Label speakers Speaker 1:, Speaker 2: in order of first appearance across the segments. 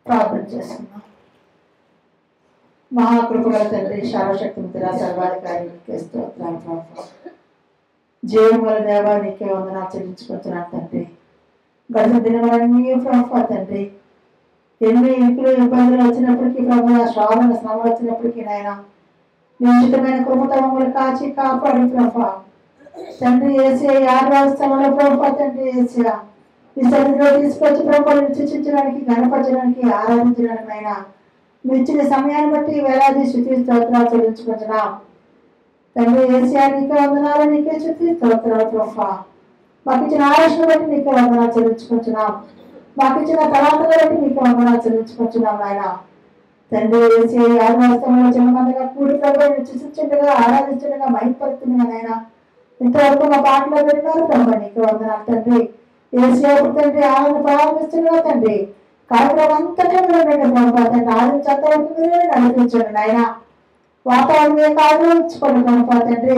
Speaker 1: ప్రార్థన చేస్తున్నాం. మహాకృపగల తండ్రి, సర్వశక్తిమంతుడా, సర్వాధికారి, నీకే స్తోత్రాలు ప్రభు. జీవముల దేవా, నీకే వందనాలు చెల్లించుకుంటున్నాను తండ్రి. గత దినములన్నీ ప్రభు తండ్రి, ఎన్ని ఇంకులు ఇబ్బందులు వచ్చినప్పటికీ ప్రభు, శ్రావణ శ్రమ వచ్చినప్పటికీ నాయన నిశ్చితమైన కృపతో మమ్మల్ని కాచి కాపాడి ప్రభు తండ్రి ఏసియా యాదవాస్తవంలో ప్రభు తండ్రి ఏసియా ఈ సన్నిధిలో తీసుకొచ్చి ప్రభుత్వాన్ని సూచించడానికి, గణపరచడానికి, ఆరాధించడానికి అయినా మీరు ఇచ్చిన సమయాన్ని బట్టి వేలాది శృతి స్తోత్రాలు చెల్లించుకుంటున్నాం తండ్రి. ఏసియా నీకే వందనాలు, నీకే శృతి స్తోత్రాలు ప్రభా. మాకు ఇచ్చిన ఆలోచన బట్టి నీకే వందనాలు చెల్లించుకుంటున్నాం. మాకు ఇచ్చిన తలాంతలు బట్టి నీకే వందనాలు చెల్లించుకుంటున్నాం ఆయన తండ్రి. ఏసియా యాదవాస్తవంలో చిన్నమందిగా కూడి ప్రభుత్వాన్ని సూచించగా, ఆరాధించగా, మహిమపడుతుండగా నాయన ఇంతవరకు మా పాటలో పెట్టినారు ప్రభా, నీకే వందనాలు తండ్రి. ఏసియా తండ్రి ఆనంద ప్రారంభిస్తున్నా తండ్రి. కార్యక్రమం అంతటా ప్రభావ తండ్రి ఆలోచించేంత వరకు మీరే నడిపించండి నాయన. వాతావరణం మీ కాలంలో ఉంచుకోండి ప్రభావ తండ్రి.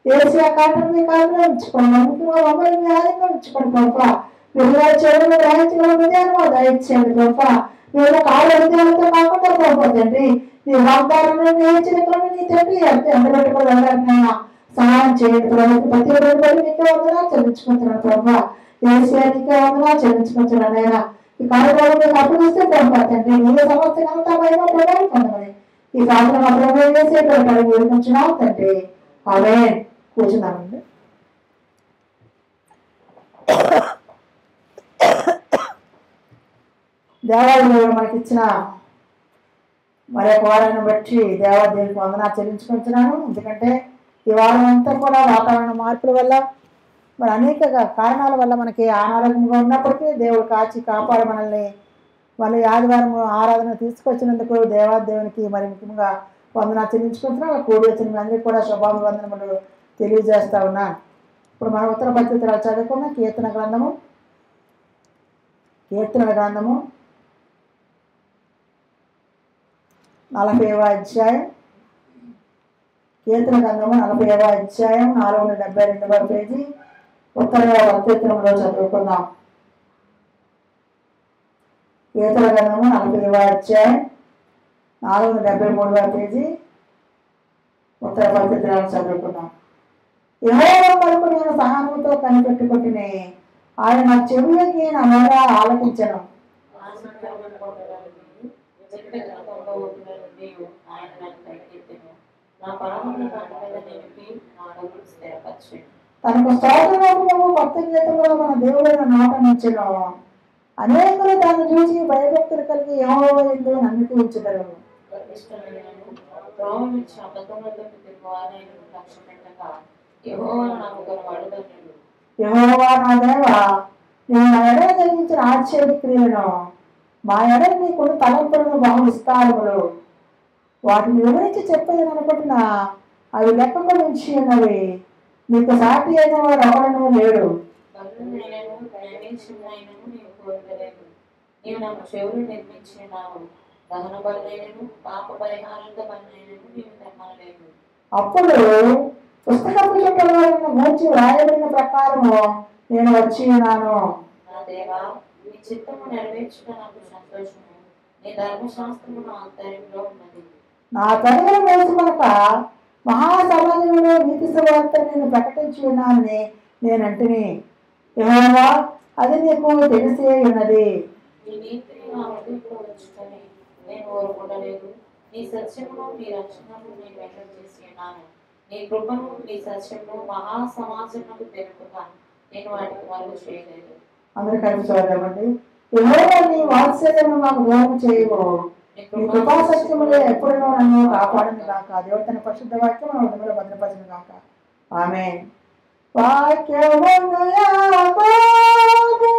Speaker 1: ఏసియా కాలం మీ కాలంలో ఉంచుకోండి. నమ్మకంగా మమ్మల్ని మీ ఆలయంలో ఉంచుకోండి ప్రభావ. మీరు చెడులు గ్రహించగల హృదయాన్ని దయచేయండి ప్రభావ. మీరు కాల హృదయాలతో కాకుండా ప్రభావ తండ్రి నీ వాగ్దానంలో నేర్చుకుని నీ తండ్రి ఎండబెట్టుకోగలరు సహాయం చేయండి ప్రభావ. ప్రతి రోజు నీకే వందనాలు చెల్లించుకుంటున్నాను ప్రభావ. ఏసియా నీకే వందనాలు చెల్లించుకుంటున్నాను ఆయన. ఈ కార్యక్రమం మీకు అప్పగిస్తే ప్రభావ తండ్రి మీరే సమస్య అంతా మహిమ ప్రభావం పొందమని ఈ ప్రార్థన ప్రభావం వేసే ప్రకారం వేడుకుంటున్నాం తండ్రి. ఆమేన్. కూర్చున్నామండి. దేవాలయంలో మనకి ఇచ్చిన మరొక వారాన్ని బట్టి దేవాదేవికి వందనాలు చెల్లించుకుంటున్నాను. ఎందుకంటే ఈ వారం అంతా కూడా వాతావరణ మార్పుల వల్ల మరి అనేక కారణాల వల్ల మనకి అనారోగ్యంగా ఉన్నప్పటికీ దేవుడు కాచి కాపాడు మనల్ని మళ్ళీ ఆదివారం ఆరాధన తీసుకొచ్చినందుకు దేవాదేవునికి మరి ముఖ్యంగా వందనాలు చెల్లించుకుంటున్నాం. కూడి వచ్చిన అందరికీ కూడా శుభాభివందనములు తెలియజేస్తా ఉన్నాను. ఇప్పుడు మన ఉత్తర పత్రికలు చదువుకున్న కీర్తన గ్రంథము 40వ అధ్యాయం. కీర్తన గ్రంథము 40వ అధ్యాయం 472వ పేజీ ఉత్తర పత్రికలో చదువుకుందాం. కీర్తన గ్రంథము 40వ అధ్యాయం 473వ పేజీ ఉత్తర పత్రికలో చదువుకుందాం. యెహోవా కొరకు నేను సహనముతో కనిపెట్టుకుంటునే, ఆయన నా చెవులకి నా మొర ఆలకించను. తనకు స్తోత్రము భక్తి గీతంలో మన దేవుడైన నాట నుంచెను. అనేకులు దాన్ని చూసి భయభక్తులు కలిగి యెహోవా యందు నమ్మిక ఉంచుతారు. యెహోవా నా దేవా, నేను నా ఎడల జరిగించిన ఆశ్చర్య క్రియలను, మా ఎడల నీకున్న తలంపులను బహు విస్తారములు. వాటిని వివరించి చెప్పేది అనుకుంటున్నా, అవి లెక్కకు మించి ఉన్నవి. నీకు సాటి అయిన వాడు ఎవరనూ లేడు. అప్పుడు పుస్తకపు చుట్టూ మూర్చి వ్రాయబడిన ప్రకారము నేను వచ్చి ఉన్నాను. నా తనువులు మోసుకొనక మహాసమాజంలో నీతి సువార్త నేను ప్రకటించి ఉన్నానని నేనంటిని. యెహోవా, అది నీకు తెలిసే ఉన్నది. అందరూ కలిసి చూద్దామండి. యెహోవా నీ వాత్సల్యము మాకు దూరం చేయవు. నీ కృపా సత్యములే ఎప్పుడు నన్ను కాపాడను కాక. దేవుడు తన పరిశుద్ధ వాక్యం మన హృదయంలో భద్రపరచును కాక. ఆమేన్. వాక్యమును యాకోబుకు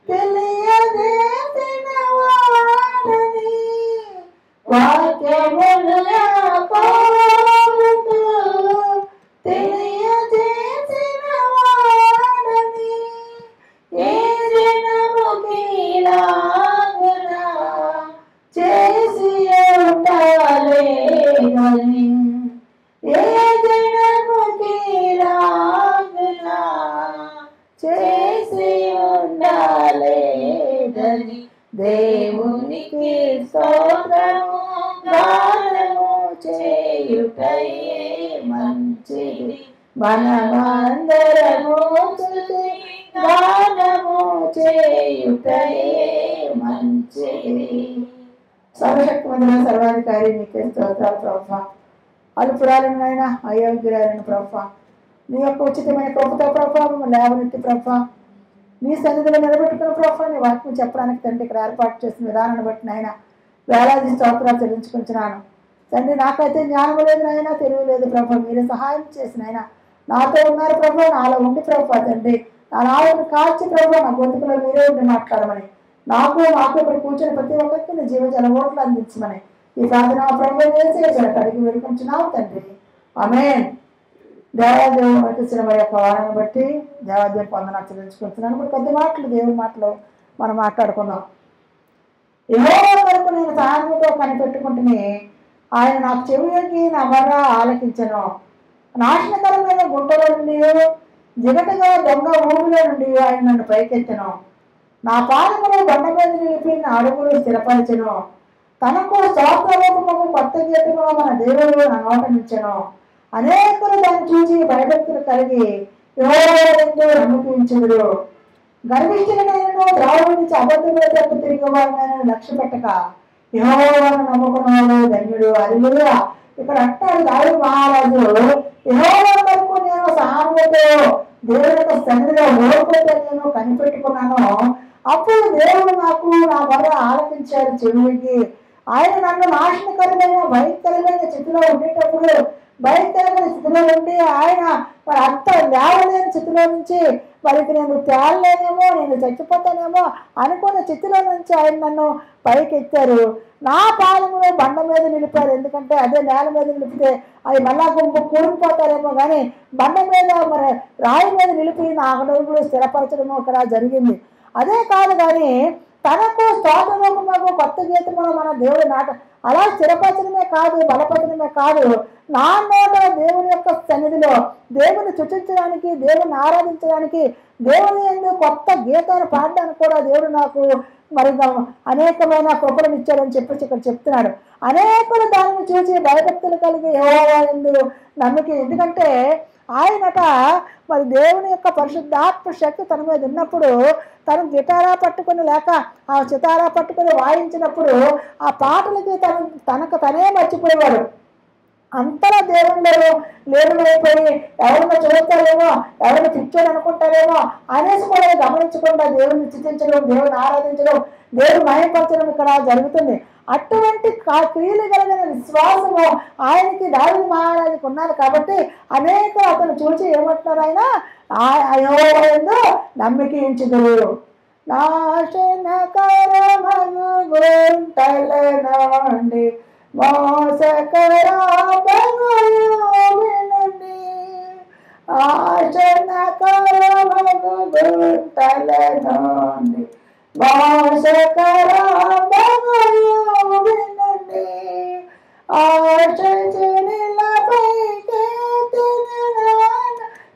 Speaker 1: తెలియజేసిన వాడని, వాక్యమును యాకోబుకు తెలియజేసిన వాడని, ఏ జనముకిలాగునా చేసి ఉండాలేదని, ఏ జనముకిలాగునా చేసి ఉండాలేదని, దేవునికి స్తోత్రము గానము చేయుటయే మంచిది, మనమందరము స్తుతి గానము చేయుటయే మంచిది. సర్వశక్తిమంతుడైన సర్వాధికారి నీకే స్తోత్రాలు ప్రభువా. అల్పురాలను నాయన, అయోగ్యురాలను ప్రభువా, నీ యొక్క ఉచితమైన కృపతో ప్రభువా మమ్మల్ని లేవనెత్తి ప్రభువా నీ సన్నిధిలో నిలబెట్టుకున్న ప్రభువా నీ వాక్యం చెప్పడానికి తండ్రి ఇక్కడ ఏర్పాటు చేసిన విధానాన్ని బట్టి నాయన వేలాది స్తోత్రాలు చెల్లించుకుంటున్నాను తండ్రి. నాకైతే జ్ఞానం లేదు నాయన, తెలివి లేదు ప్రభువా, మీరే సహాయం చేసిన ఆయన నాతో ఉన్నారు ప్రభువా, నాలో ఉండి ప్రభువా తండ్రి నా నాలుగు కాల్చి ప్రభువా నా గొంతుకులో మీరే ఉండి మాట్లాడమని, మాకు ఇక్కడ కూర్చొని ప్రతి ఒక్కరికి నీ జీవజల ఓట్లు అందించమని ఈ ప్రార్థన ప్రభుత్వం చేసి అడిగి వేడుకుంటున్నావు తండ్రి. ఆమేన్. దేవాదేవుడు మనకి ఇచ్చిన మరి యొక్క వారాన్ని బట్టి దేవాదేవి పొందన చెల్లించుకుంటున్నాను. ఇప్పుడు కొద్ది మాటలు దేవుని మాటలు మనం మాట్లాడుకుందాం. యెహోవా వరకు నేను సహాయంతో కనిపెట్టుకుంటుని ఆయన నాకు చెవికి నా బర్ర ఆలకించను. నాశనకరమైన గుంటలో నుండి జిగటగా దొంగ ఊరిలో నుండి ఆయన నన్ను పైకెత్తను. నా పాదములు బండ మీద నిలిపి నా అడుగులు స్థిరపరచెను. తనకు స్తోత్రరూపము కొత్త గీతము మన దేవుడు నా నోట నుంచెను. అనేకులు దాన్ని చూసి భయభక్తులు కలిగి యెహోవా యందు నమ్మకించుదురు. గర్విష్ఠులైన ద్రావుడి నుంచి అబద్ధముల తప్పు తిరిగి వారిని లక్ష్య పెట్టక యెహోవాను నమ్ముకున్నాడు ధన్యుడు. హల్లెలూయా. ఇక్కడ అంటాడు దావీదు మహారాజు, యెహోవా వరకు నేను సహానుభూతితో దేవుని యొక్క సన్నిధిలో ఓర్పుతో నేను కనిపెట్టుకున్నాను. అప్పుడు దేవుడు నాకు నా బర్ర ఆలకించాడు చెవికి. ఆయన నన్ను నాశనకరమైన భయంకరమైన స్థితిలో ఉండేటప్పుడు భయంకరమైన స్థితిలో ఉండి ఆయన మరి అంత లేవలేని స్థితిలో నుంచి మరికి నేను తేలలేనేమో, నేను చచ్చిపోతానేమో అనుకున్న స్థితిలో నుంచి ఆయన నన్ను పైకి ఎత్తారు. నా పాదములు బండ మీద నిలిపారు. ఎందుకంటే అదే నేల మీద నిలిపితే అవి మళ్ళా కూలిపోతారేమో, కానీ బండ మీద మరి రాయి మీద నిలిపి నా అడుగులు స్థిరపరచడము ఇక్కడ జరిగింది. అదే కాదు కానీ తనకు స్తోత్రరూపము కొత్త గీతము మన దేవుడి నాట అలా స్థిరపరచడమే కాదు, బలపరచడమే కాదు, నా నోట దేవుని యొక్క సన్నిధిలో దేవుని స్తుతించడానికి, దేవుని ఆరాధించడానికి, దేవుని యందు కొత్త గీతాన్ని పాడడానికి కూడా దేవుడు నాకు మరి అనేకమైన కృపలను ఇచ్చాడని చెప్పేసి ఇక్కడ చెప్తున్నాడు. అనేకులు దానిని చూసి భయభక్తులు కలిగి యెహోవా యందు నమ్మకం. ఎందుకంటే ఆయనట మరి దేవుని యొక్క పరిశుద్ధాత్మ శక్తి తన మీద ఉన్నప్పుడు తను గిటారా పట్టుకుని లేక ఆ సితారా పట్టుకుని వాయించినప్పుడు ఆ పాటలకి తనకు తనే మర్చిపోయేవాడు. అంతలా దేవుళ్ళు లేనుమైపోయి ఎవరిని చూస్తారేమో, ఎవరిని పిచ్చాడు అనుకుంటారేమో అనేసి కూడా గమనించకుండా దేవుని స్తుతించడం, దేవుని ఆరాధించడం, దేవుని మహిమపరచడం ఇక్కడ జరుగుతుంది. అటువంటి క్రియలు కలిగిన విశ్వాసము ఆయనకి దావీదు మహారాజుకు ఉన్నది కాబట్టి అనేక అతను చూసి ఏమంటున్నారు, ఆయన యెహోవా యందు నమ్మకించుదురు. నాశనకరమగు గుంటల నుండి మోసకరమగు యోబు నుండి, నాశనకరమగు గుంటల నుండి మోసకరమగు యోబు నుండి,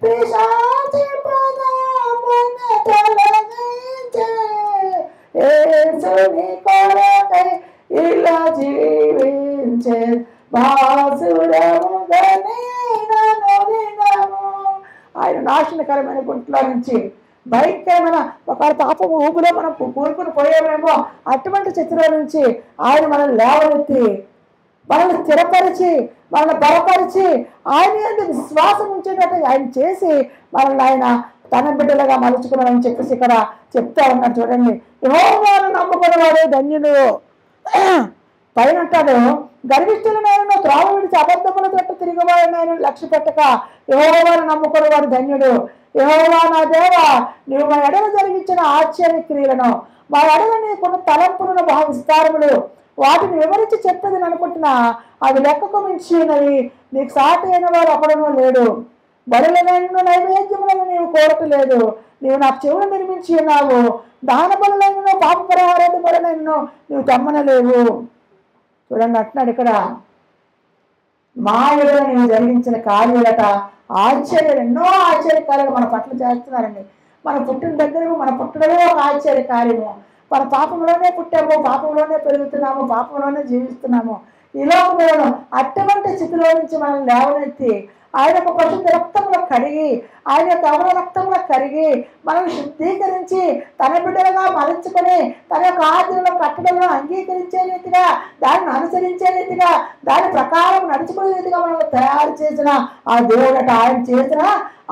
Speaker 1: పిశాచి పదమున తొలగించే యేసుని కొరకై ఇలా జీవించే బాసురముగా నేను వినము. ఆయన నాశనకరమైన గుంట్లో నుంచి భయంకరమైన ఒక పాపము ఊపిలో మనం కూరుకుని పోయామేమో అటువంటి స్థితిలో నుంచి ఆయన మనల్ని లేవనెత్తి మనల్ని స్థిరపరిచి మనల్ని బలపరిచి ఆయన యందు విశ్వాసం ఉంచేటట్టు ఆయన చేసి మనల్ని ఆయన తన బిడ్డలుగా మలుచుకున్నాడని చెప్పేసి ఇక్కడ చెప్తా ఉన్నాడు. చూడండి, యెహోవాను నమ్ముకున్నవాడే ధన్యుడు. పైన అంటాడు, గర్విష్ఠులు నేను త్రోవ విడిచి అబద్ధముల తట్టు తిరిగివాడు నేను లక్ష్య పెట్టక యెహోవాను నమ్ముకుని వాడు ధన్యుడు. యెహోవా నా దేవా, నీవు మా ఎడల జరిగించిన ఆశ్చర్య క్రియలను, మా ఎడల నీకున్న తలంపులను బహు విస్తారములు. వాటిని వివరించి చెప్పేది అనుకుంటున్నా, అవి లెక్కకు మించి ఉన్నవి. నీకు సాటి అయిన వారు ఒకడనూ లేడు. బలులైన నైవేద్యములను నీవు కోరటలేదు. నీవు నాకు చెవులు నిర్మించి ఉన్నావు. దాన బలులైనను పాప పరిహారాలు బలులైనను నీవు తెమ్మనలేవు. చూడండి అంటున్నాడు ఇక్కడ, మా ఎడల నీవు జరిగించిన కార్యాలట ఆశ్చర్యాలు, ఎన్నో ఆశ్చర్యకార్యాలు మన పట్ల చేస్తున్నారండి. మన పుట్టిన దగ్గర మన పుట్టడమే ఒక ఆశ్చర్య కార్యము. మన పాపంలోనే పుట్టాము, పాపంలోనే పెరుగుతున్నాము, పాపంలోనే జీవిస్తున్నాము. ఈ లోకంలో అటువంటి స్థితిలో నుంచి మనం లేవనెత్తి ఆయన యొక్క పరిశుద్ధ రక్తంలో కడిగి, ఆయన యొక్క అవల రక్తంలో కరిగి మనల్ని శుద్ధీకరించి తన బిడ్డలుగా మలుచుకొని తన యొక్క ఆజ్ఞలను కట్టడంలో అంగీకరించే రీతిగా, దాన్ని అనుసరించే రీతిగా, దాని ప్రకారం నడుచుకునే రీతిగా మనల్ని తయారు చేసిన ఆ దేవుడట. ఆయన చేసిన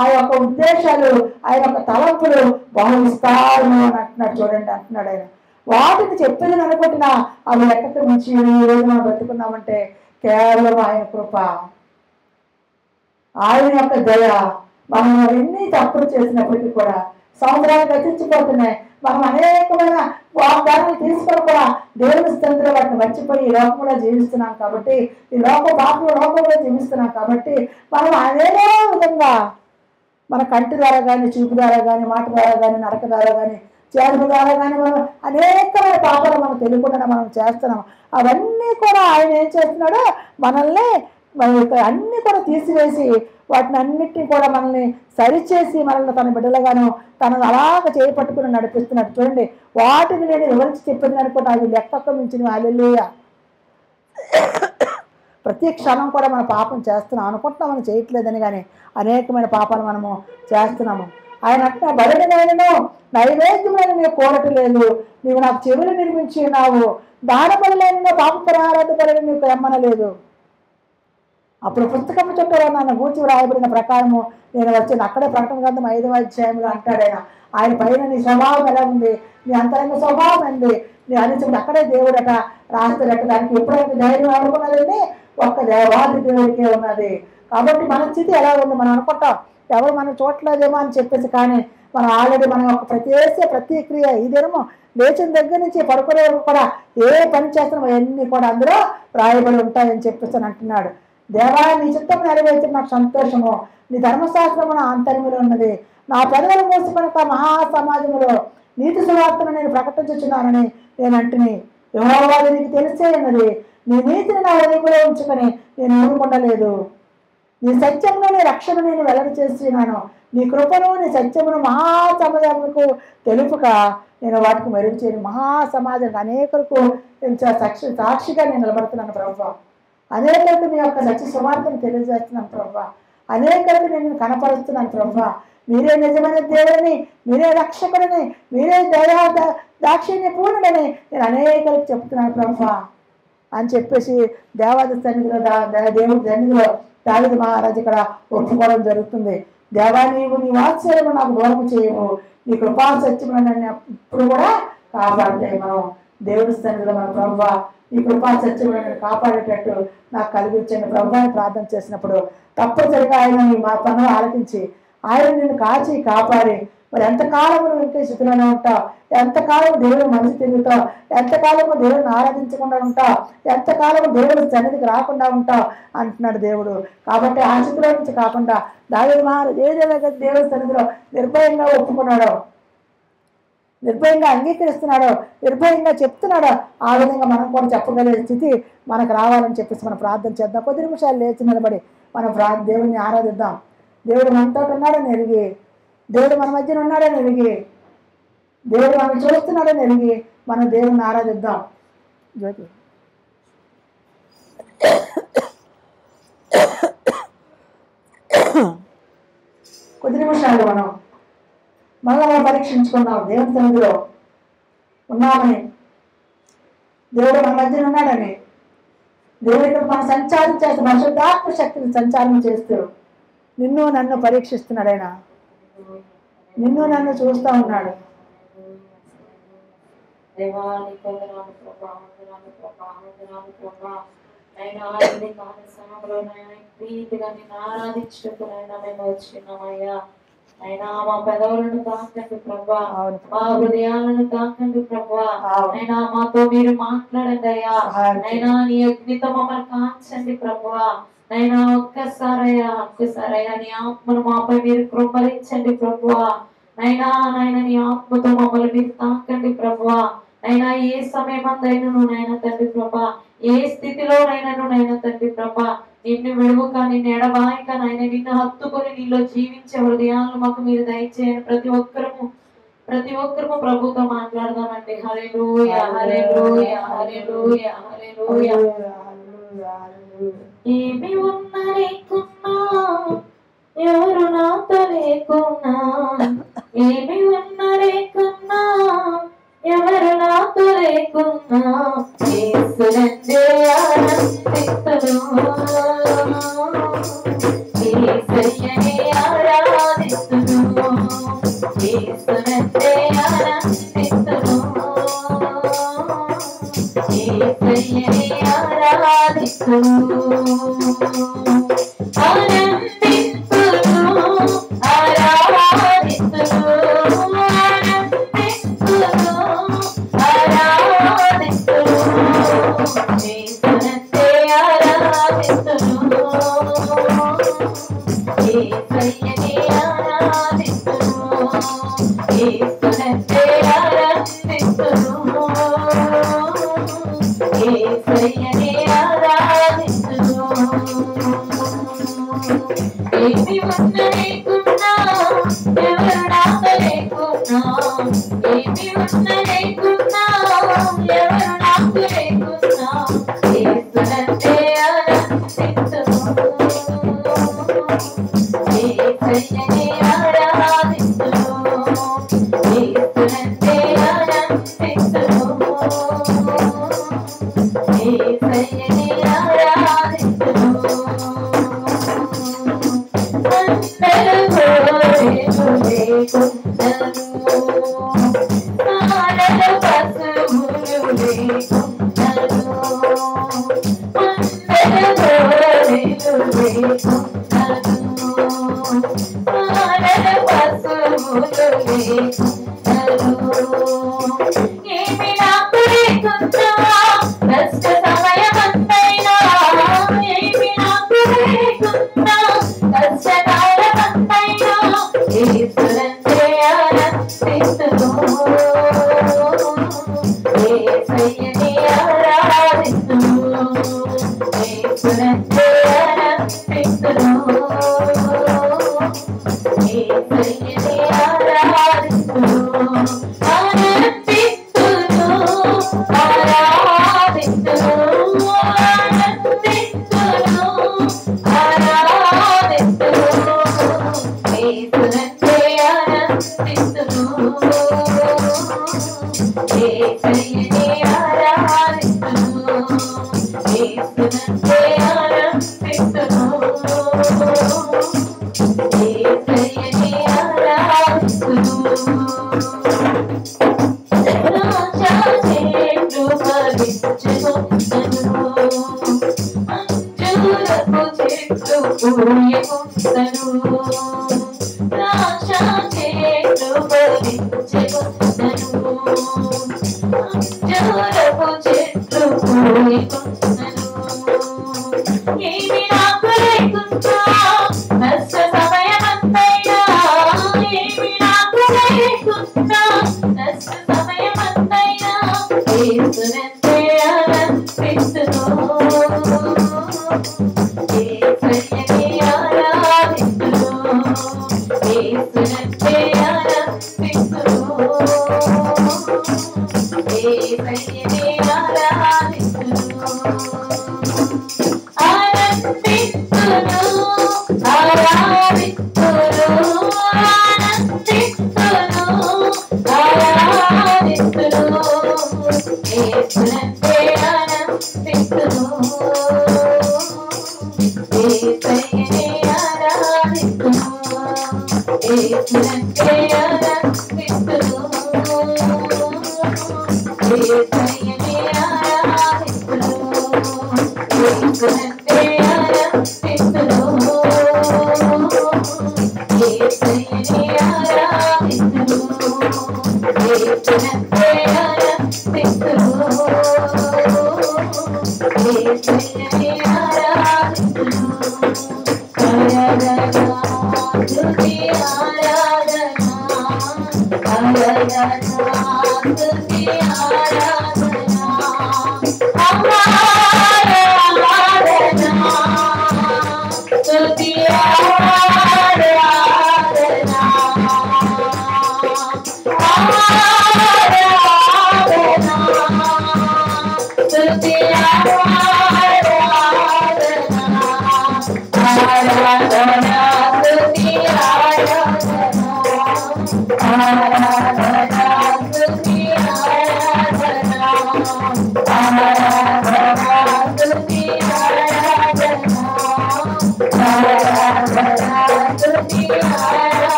Speaker 1: ఆ యొక్క ఉద్దేశాలు, ఆయన యొక్క తలంపులు బహు విస్తారము అని అంటున్నాడు. చూడండి అంటున్నాడు ఆయన. వాటిని చెప్పేది అనుకుంటున్నా అవి లెక్కకు మించి ఈ రోజు మనం బ్రతుకున్నామంటే కేవలం ఆయన కృప, ఆయన యొక్క దయ. మనం ఎన్ని తప్పులు చేసినప్పటికీ కూడా సంవత్సరాలు గతించిపోతున్నాయి. మనం అనేకమైన వాగ్దానాలు తీసుకొని కూడా దేవుని స్థితిలో వాటిని మర్చిపోయి ఈ లోకంలో జీవిస్తున్నాం కాబట్టి, ఈ లోకంలో జీవిస్తున్నాం కాబట్టి మనం అనేక విధంగా మన కంటి ద్వారా కానీ, చూపు ద్వారా కానీ, మాట ద్వారా కానీ, నడక ద్వారా కానీ, చేతుల ద్వారా కానీ మనం అనేకమైన పాపాలు మనం తెలియకుండా మనం చేస్తున్నాం. అవన్నీ కూడా ఆయన ఏం చేస్తున్నాడో మనల్ని అన్ని కూడా తీసివేసి వాటిని అన్నిటినీ కూడా మనల్ని సరిచేసి మనల్ని తన బిడ్డలుగాను తనను అలాగ చేపట్టుకుని నడిపిస్తున్నాడు. చూడండి, వాటిని నేను వివరించి చెప్పింది అనుకుంటే అవి లెక్కకు మించినవి. హల్లెలూయా. ప్రతి క్షణం కూడా మన పాపం చేస్తున్నాం అనుకుంటున్నాం, మనం చేయట్లేదని, కానీ అనేకమైన పాపాలు మనము చేస్తున్నాము. ఆయన అంటున్న బలినైనను నైవేద్యమైన నీవు కోరటలేదు. నీవు నాకు చెవులు నిర్మించి ఉన్నావు. దాన బలులైన పాప పరిహారాలు బలి నీకు తెమ్మనలేదు. అప్పుడు పుస్తకం చుట్టూ నన్ను గూర్చి వ్రాయబడిన ప్రకారము నేను వచ్చాను. అక్కడే ప్రకటన గ్రంథం 5వ అధ్యాయంలో అంటాడు ఆయన. ఆయన పైన నీ స్వభావం ఎలా ఉంది, నీ అంతరంగ స్వభావం ఉంది, నీ అనిచుడు అక్కడే దేవుడట రాస్తాడట. దానికి ఎప్పుడైతే ధైర్యం అనుకున్నదండి ఒక్క దేవాది దేవుడికే ఉన్నది. కాబట్టి మన స్థితి ఎలా ఉంది మనం అనుకుంటాం, ఎవరు మనం చూడలేదేమో అని చెప్పేసి, కానీ మనం ఆల్రెడీ మనం ఒక ప్రతిక్రియ ఈ దినము లేచిన దగ్గర నుంచి పడుకునే వరకు కూడా ఏ పని చేస్తున్నామో అవన్నీ కూడా అందులో రాయబడి ఉంటాయని చెప్పేసి అంటున్నాడు. దేవా, నీ చిత్తం నెరవేర్చిన నాకు సంతోషము. నీ ధర్మశాస్త్రము నా అంతర్యంలో ఉన్నది. నా పెదవులు మోసుకొనక మహాసమాజంలో నీతి సువార్తను నేను ప్రకటించుచున్నానని నేను అంటుని. యెహోవా నీకు తెలిసే ఉన్నది. నీ నీతిని నా హృదయంలో ఉంచుకొని నేను ఊరుకుండలేదు. నీ సత్యమును నీ రక్షణ నేను వెల్లడి చేస్తున్నాను. నీ కృపను నీ సత్యమును మహాసమాజములకు తెలుపుక నేను వాటికి మెరుగు చేయను. మహాసమాజానికి అనేకులకు సాక్షిగా నేను నిలబడుతున్నాను ప్రభువా. అనేకలకు నీ యొక్క సత్య సువార్తను తెలియజేస్తున్నాను ప్రభువా. అనేకలకు నేను కనపరుస్తున్నాను ప్రభువా. మీరే నిజమైన దేవుడిని, మీరే రక్షకుడిని, మీరే దాక్షిణ్య పూర్ణుడని నేను అనేకలకు చెప్తున్నాను ప్రభువా అని చెప్పేసి దేవాది సన్నిధిలో దేవుడి సన్నిధిలో దావీదు మహారాజు ఇక్కడ ఒప్పుకోవడం జరుగుతుంది. దేవా, నీవు నీ వాత్సల్యము నాకు దూరం చేయము. నీ కృపా సత్యములను ఇప్పుడు కూడా కాపాడతాయి. మనం దేవుడి సన్నిధిలో మన ప్రభువా ఈ కృపా సత్యములను కాపాడేటట్టు నాకు కలిగించండి ప్రభు అని ప్రార్థన చేసినప్పుడు తప్పనిసరిగా ఆయన మా పనులు ఆలకించి ఆయన నిన్ను కాచి కాపాడి, మరి ఎంతకాలము నువ్వు ఇంకే స్థితిలోనే ఉంటావు, ఎంతకాలము దేవుడు మనసు తిరుగుతావు, ఎంతకాలము దేవుడిని ఆరాధించకుండా ఉంటావు, ఎంతకాలము దేవుడు సన్నిధికి రాకుండా ఉంటావు అంటున్నాడు దేవుడు. కాబట్టి ఆ స్థితిలో నుంచి కాకుండా దావీదు మహారాజు ఏదైనా దేవుడి సన్నిధిలో నిర్భయంగా ఒప్పుకున్నాడో, నిర్భయంగా అంగీకరిస్తున్నాడో, నిర్భయంగా చెప్తున్నాడో, ఆ విధంగా మనం కూడా చెప్పగలిగే స్థితి మనకు రావాలని చెప్పేసి మనం ప్రార్థన చేద్దాం. 10 నిమిషాలు లేచి నిలబడి మనం దేవుడిని ఆరాధిద్దాం. దేవుడు మనతో ఉన్నాడని ఎరిగి, దేవుడు మన మధ్యన ఉన్నాడని ఎరిగి, దేవుడు మనం చూస్తున్నాడని ఎరిగి మనం దేవుడిని ఆరాధిద్దాం. జ్యోతి కొద్ది నిమిషాలు మనం పరీక్షించుకుందాం. దేవుని సన్నిధిలో ఉన్నామని, దేవుడు మన మధ్యన ఉన్నాడని, దేవుడు ఇక్కడ మనం సంచారం చేస్తూ పరిశుద్ధాత్మ శక్తిని సంచారం చేస్తూ నిన్ను నన్ను పరీక్షిస్తున్నాడు. ఆయన నిన్ను నన్ను చూస్తూ ఉన్నాడు.
Speaker 2: దేవానికి వందనాలు ప్రభా, వందనాలు ప్రభా, వందనాలు ప్రభా. నైనా ఇది కాని సమయంలో నైనా ప్రీతిగా నిన్ను ఆరాధించుటకు నైనా మేము వచ్చినామయ్యా. అయినా మా పెదవులను తాకండి ప్రభా, మా హృదయాలను తాకండి ప్రభా. అయినా మాతో మీరు మాట్లాడండి అయ్యా. అయినా నీ అగ్నితో మమ్మల్ని కాల్చండి ప్రభా. నైనా ఒక్కసారయ్యా నీ ఆత్మను మాపై మీరు కృపరించండి ప్రభువా. నైనా నీ ఆత్మతో మమ్మల్ని మీరు తాకండి ప్రభువా. నైనా ఏ సమయమందైనను నైనా తండ్రి ప్రభా, ఏ స్థితిలోనైనాను నైనా తండ్రి ప్రభా, నిన్ను విడువక నిన్ను ఎడబాయక నాయన నిన్ను హత్తుకొని నీలో జీవించే హృదయాలను మాకు మీరు దయచేయండి. ప్రతి ఒక్కరము ప్రభుతో మాట్లాడదామండి. హల్లెలూయా, హల్లెలూయా, హల్లెలూయా, హల్లెలూయా. ఏమి ఉన్న లేకున్నా, ఎవరు నాతో లేకున్నా, ఏమి ఉన్న లేకున్నా, ఎవరు నాతో లేకున్నా, యేసునందే ఆనందిస్తును, యేసయ్యనే ఆరాధిస్తును, యేసునందే ఆనందిస్తును, యేసయ్యనే ఆరాధిస్తును.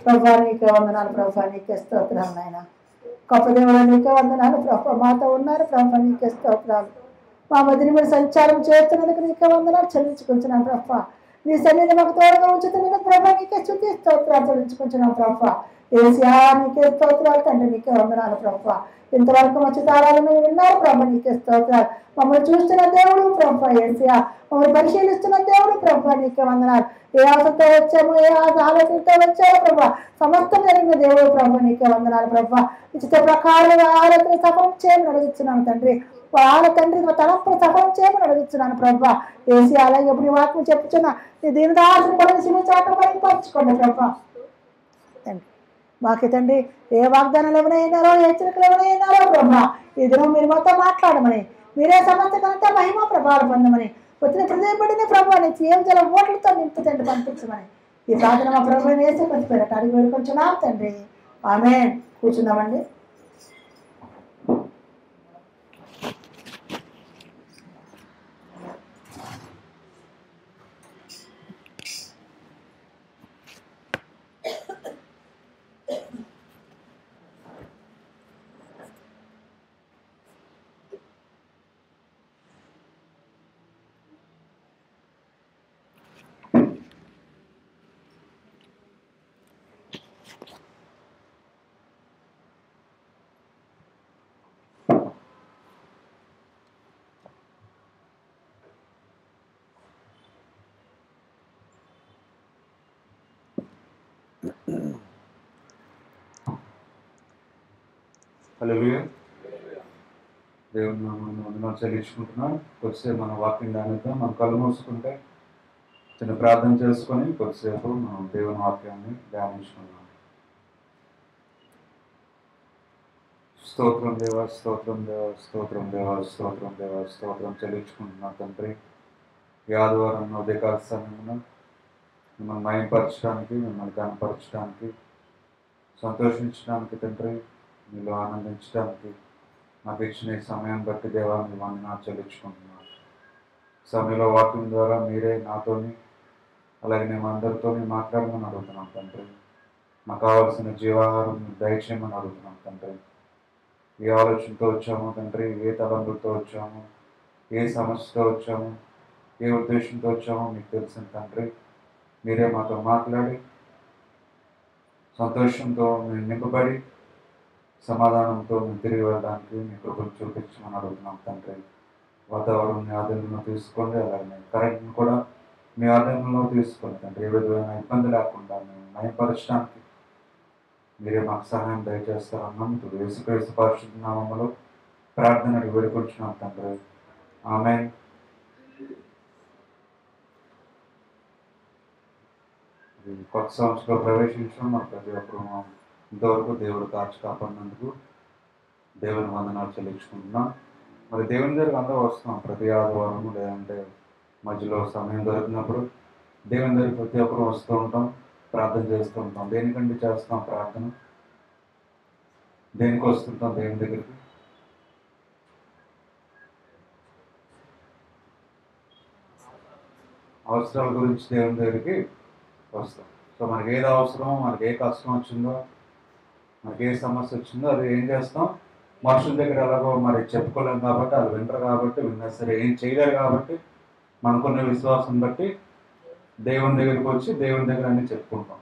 Speaker 1: ప్రభా నీకే వందనాలు ప్రభా, నీకే స్తోత్రాలు నాయన. గొప్ప దేవుడు నీకే వందనాలు ప్రభా, మాతో ఉన్నారు ప్రభా, నీకే స్తోత్రాలు. మా మధ్యని మీరు సంచారం చేస్తున్నందుకు నీకే వందనాలు చెల్లించుకుంటున్నాను ప్రభా. నీ సన్నిధి మాకు తోడుగా ఉంచుతున్నందుకు ప్రభా నీకే స్తుతి స్తోత్రాలు చెల్లించుకుంటున్నాను ప్రభా. ఏసియా నీకే స్తోత్రాలు తండ్రి, నీకే వందనాలు ప్రభా. ఇంతవరకు మంచి తారాలను ఉన్నారు ప్రభా, నీకే స్తోత్రాలు. మమ్మల్ని చూస్తున్న దేవుడు ప్రభా ఏసియా, మమ్మల్ని పరిశీలిస్తున్న దేవుడు ప్రభా, నీకే వందనాలు. ఏ ఆశతో వచ్చామో, ఏ ఆలోచనతో వచ్చామో ప్రభా, సమస్తం జరిగిన దేవుడు ప్రభా, నీకే వందనాలు ప్రభా. ఇచ్చిన ప్రకారంగా ఆలోచన సఫలం చేయమని అడుగుతున్నాను తండ్రి. వాళ్ళ తండ్రి మా తలంపులు సఫలం చేయమని అడుగుతున్నాను ప్రభా. ఏసి అలాగే ఎప్పుడు నీ వాక్యం చెప్పుచున్నా నీ దీని దాసుని పడిన సిమిచాటం బయటపరచుకోండి ప్రభా. తండ్రి మాకే తండ్రి ఏ వాగ్దానాలు ఎవరైనారో, ఏ హెచ్చరికలు ఎవరైనారో ప్రభా, ఈ దినం మీరు మాతో మాట్లాడమని, మీరే సమస్తకంతా మహిమ ప్రభావం పొందమని, వచ్చిన హృదయపడిన ప్రభావ నుంచి ఏం జల ఓట్లతో నింపు తండ్రి పంపించమని ఈ ప్రార్థన మా ప్రభు వేసే కొంచెం పేరట అడిగి వేడుకొంచున్నాం తండ్రి. ఆమేన్. కూర్చున్నామండి.
Speaker 3: హల్లెలూయా. దేవుని నామమున వందనాలు చెల్లించుకుంటున్నాం. కొద్దిసేపు మన వాక్యం ధ్యానిద్దాం. మనం కళ్ళు మూసుకుంటే చిన్న ప్రార్థన చేసుకొని కొద్దిసేపు మనం దేవుని వాక్యాన్ని ధ్యానించుకుందాం. స్తోత్రం దేవా, స్తోత్రం దేవా, స్తోత్రం దేవా, స్తోత్రం దేవా, స్తోత్రం చెల్లించుకుంటున్నాం తండ్రి. ఈ ఆదివారం ఉదయకాల సమయమున మిమ్మల్ని మయంపరచడానికి, మిమ్మల్ని కనపరచడానికి, సంతోషించడానికి తండ్రి, మీలో ఆనందించడానికి నాకు ఇచ్చిన ఈ సమయం బట్టి దేవా మీ వందనాలు చెల్లించుకుంటున్నాను. సమయంలో వాక్యం ద్వారా మీరే నాతోని అలాగే మేము అందరితోని మాట్లాడమని అడుగుతున్నాం తండ్రి. మాకు కావాల్సిన జీవాహారం దయచేయమని అడుగుతున్నాం తండ్రి. ఏ ఆలోచనతో వచ్చామో తండ్రి, ఏ తలంపులతో వచ్చామో, ఏ సమస్యతో వచ్చామో, ఏ ఉద్దేశంతో వచ్చామో మీకు తెలిసిన తండ్రి. మీరే మాతో మాట్లాడి సంతోషంతో మేము నింపబడి సమాధానంతో మేము తిరిగి వెళ్ళడానికి మీ కృపను చూపించమని అడుగుతున్నాం తండ్రి. వాతావరణం మీ ఆధీనంలో తీసుకోండి, అలాగే కరెంట్ని కూడా మీ ఆధీనంలో తీసుకోండి తండ్రి. ఏ విధమైన ఇబ్బంది లేకుండా మేము నయపరచడానికి మీరే మాకు సహాయం దయచేస్తారన్నాం. ఇప్పుడు యేసుక్రీస్తు పరిశుద్ధ నామములో ప్రార్థన వేడుకుంటున్నాం తండ్రి. ఆమేన్. ఈ కొత్త సంవత్సరంలో ప్రవేశించడం మన ప్రతి ఒక్కరు ఇంతవరకు దేవుడు కాచి కాపాడినందుకు దేవుని వందనాలు చెల్లించుకుంటున్నాం. మరి దేవుని దగ్గరికి అందరూ వస్తాం ప్రతి ఆదివారం, లేదంటే మధ్యలో సమయం దొరికినప్పుడు దేవుని దగ్గరికి ప్రతి ఒక్కరు వస్తూ ఉంటాం, ప్రార్థన చేస్తూ ఉంటాం. దేనికంటే చేస్తాం ప్రార్థన? దేనికి వస్తుంటాం దేవుని దగ్గరికి? అవసరాల గురించి దేవుని దగ్గరికి వస్తాం. సో మనకి ఏది అవసరం, మనకి ఏ కష్టం వచ్చిందో, మనకి ఏ సమస్య వచ్చిందో అది ఏం చేస్తాం? మనుషుల దగ్గర ఎలాగో మరి చెప్పుకోలేము కాబట్టి, వాళ్ళు వింటారు కాబట్టి, విన్నా సరే ఏం చేయలేరు కాబట్టి, మనకున్న విశ్వాసం బట్టి దేవుని దగ్గరికి వచ్చి దేవుని దగ్గర అన్ని చెప్పుకుంటాం.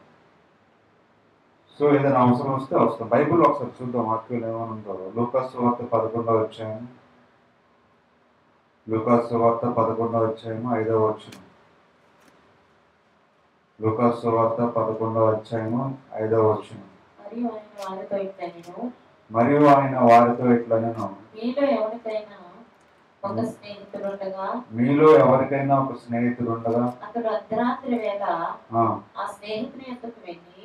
Speaker 3: సో ఏదైనా అవసరం వస్తే వస్తాం. బైబిల్ ఒకసారి చూద్దాం, వాక్యం ఏమైనా ఉంటారో. లూకాసు సువార్త 11వ అధ్యాయం, లూకాసు సువార్త 11వ అధ్యాయం 5వ వచనం. లూకాసు సువార్త 11వ అధ్యాయం 5వ వచనం. మరియు ఆయన వారితో ఇట్లనెను, మీలో ఎవరికైనా ఒక స్నేహితుడు ఉండగా
Speaker 2: అతడు అర్ధరాత్రి వేళ ఆ స్నేహితుని యొద్దకు వెళ్ళి,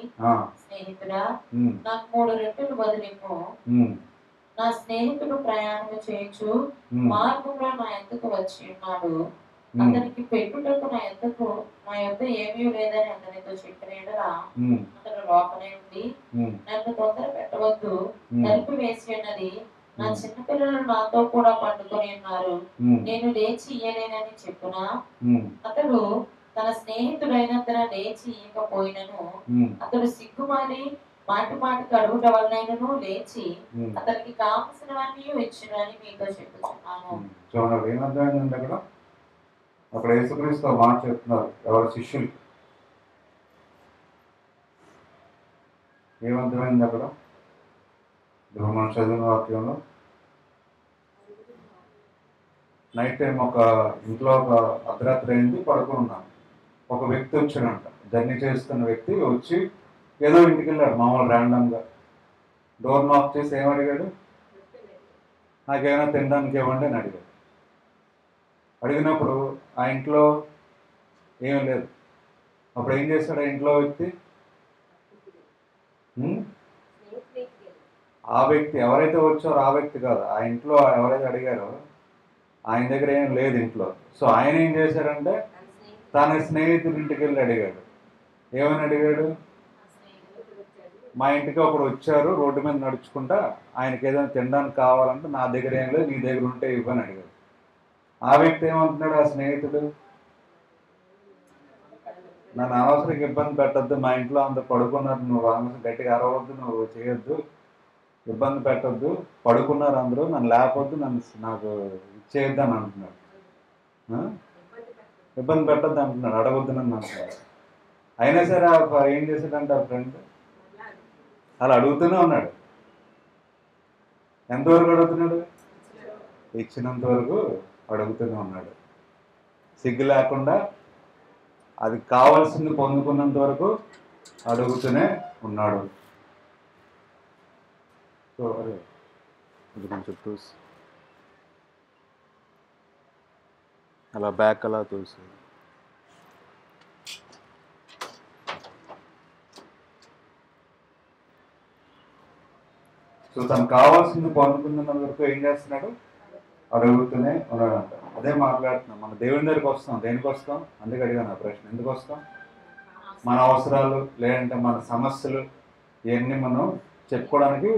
Speaker 2: స్నేహితుడా, నాకు 3 రొట్టెలు బదులిమ్ము. నా స్నేహితుడు ప్రయాణం చేయొచ్చు మార్గంలో నా యొద్దకు వచ్చి ఉన్నాడు. అతనికి పెట్టుటకు నా యొద్ద ఏమీ లేదని అతనితో చెప్పిన యెడల అతడు లోపలే ఉండి, నన్ను తొందర పెట్టవద్దు, తలుపు వేసి ఉన్నది, నా చిన్నపిల్లలు నాతో కూడా పండుకొని ఉన్నారు, నేను లేచి ఇయ్యలేనని చెప్పునా. అతడు తన స్నేహితుడైనందున లేచి ఇయ్యకపోయినను అతడు సిగ్గుమాలి మాటి మాటికి అడుగుట వలనైనను లేచి అతనికి కావలసినవన్నీ ఇచ్చునని మీతో చెప్పుచున్నాను.
Speaker 3: చూడండి ఏమర్థమైందండి అక్కడ? అక్కడ యేసుక్రీస్తు మాట చెప్తున్నారు ఎవరి శిష్యులు. ఏమర్థమైంది అక్కడ? ఇప్పుడు మనం చదివిన వాక్యంలో నైట్ టైం ఒక ఇంట్లో ఒక అర్ధరాత్రి అయింది, పడుకుని ఉన్నాను. ఒక వ్యక్తి వచ్చాడంట, జర్నీ చేస్తున్న వ్యక్తి వచ్చి ఏదో ఇంటికి వెళ్ళాడు మామూలు ర్యాండమ్గా. డోర్ నాక్ చేసి ఏమడిగాడు? నాకేమైనా తినడానికి ఇవ్వండి అని అడిగాడు. అడిగినప్పుడు ఆ ఇంట్లో ఏం లేదు. అప్పుడు ఏం చేస్తాడు ఆ ఇంట్లో వ్యక్తి? ఆ వ్యక్తి ఎవరైతే వచ్చారో ఆ వ్యక్తి కాదు, ఆ ఇంట్లో ఎవరైతే అడిగారో ఆయన దగ్గర ఏం లేదు ఇంట్లో. సో ఆయన ఏం చేశారంటే తన స్నేహితుడి ఇంటికి వెళ్ళి అడిగాడు. ఏమని అడిగాడు? మా ఇంటికి ఒకడు వచ్చారు రోడ్డు మీద నడుచుకుంటా, ఆయనకి ఏదైనా తినడానికి కావాలంటే నా దగ్గర ఏం లేదు, నీ దగ్గర ఉంటే ఇవ్వని అడిగాడు. ఆ వ్యక్తి ఏమంటున్నాడు? ఆ స్నేహితుడు, నన్ను అనవసరంగా ఇబ్బంది పెట్టద్దు, మా ఇంట్లో అంత పడుకున్నారు, నువ్వు అనవసరం గట్టిగా అరవద్దు, నువ్వు చేయొద్దు, ఇబ్బంది పెట్టద్దు, పడుకున్నారు అందరూ, నన్ను లేకపోద్దు, నాకు ఇచ్చేయద్దు అని అంటున్నాడు. ఇబ్బంది పెట్టద్దు అంటున్నాడు, అడగొద్దు నన్ను అంటున్నాడు. అయినా సరే ఏం చేశాడంటే ఆ ఫ్రెండ్ అలా అడుగుతూనే ఉన్నాడు. ఎంతవరకు అడుగుతున్నాడు? ఇచ్చినంత వరకు అడుగుతూనే ఉన్నాడు. సిగ్గు లేకుండా అది కావాల్సింది పొందుకున్నంత వరకు అడుగుతూనే ఉన్నాడు. సో అదే ఇది కొంచెం చూసి అలా బ్యాక్ అలా చూసి సో తను కావాల్సింది పొందుకున్నంత వరకు ఏం చేస్తున్నాడు? అడుగుతూనే ఉన్నాడంట. అదే మాట్లాడుతున్నాం. మన దేవుని దగ్గరికి వస్తాం. దేనికి వస్తాం? అందుకే అడిగాను ఆ ప్రశ్న. ఎందుకు వస్తాం? మన అవసరాలు లేదంటే మన సమస్యలు ఇవన్నీ మనం చెప్పుకోవడానికి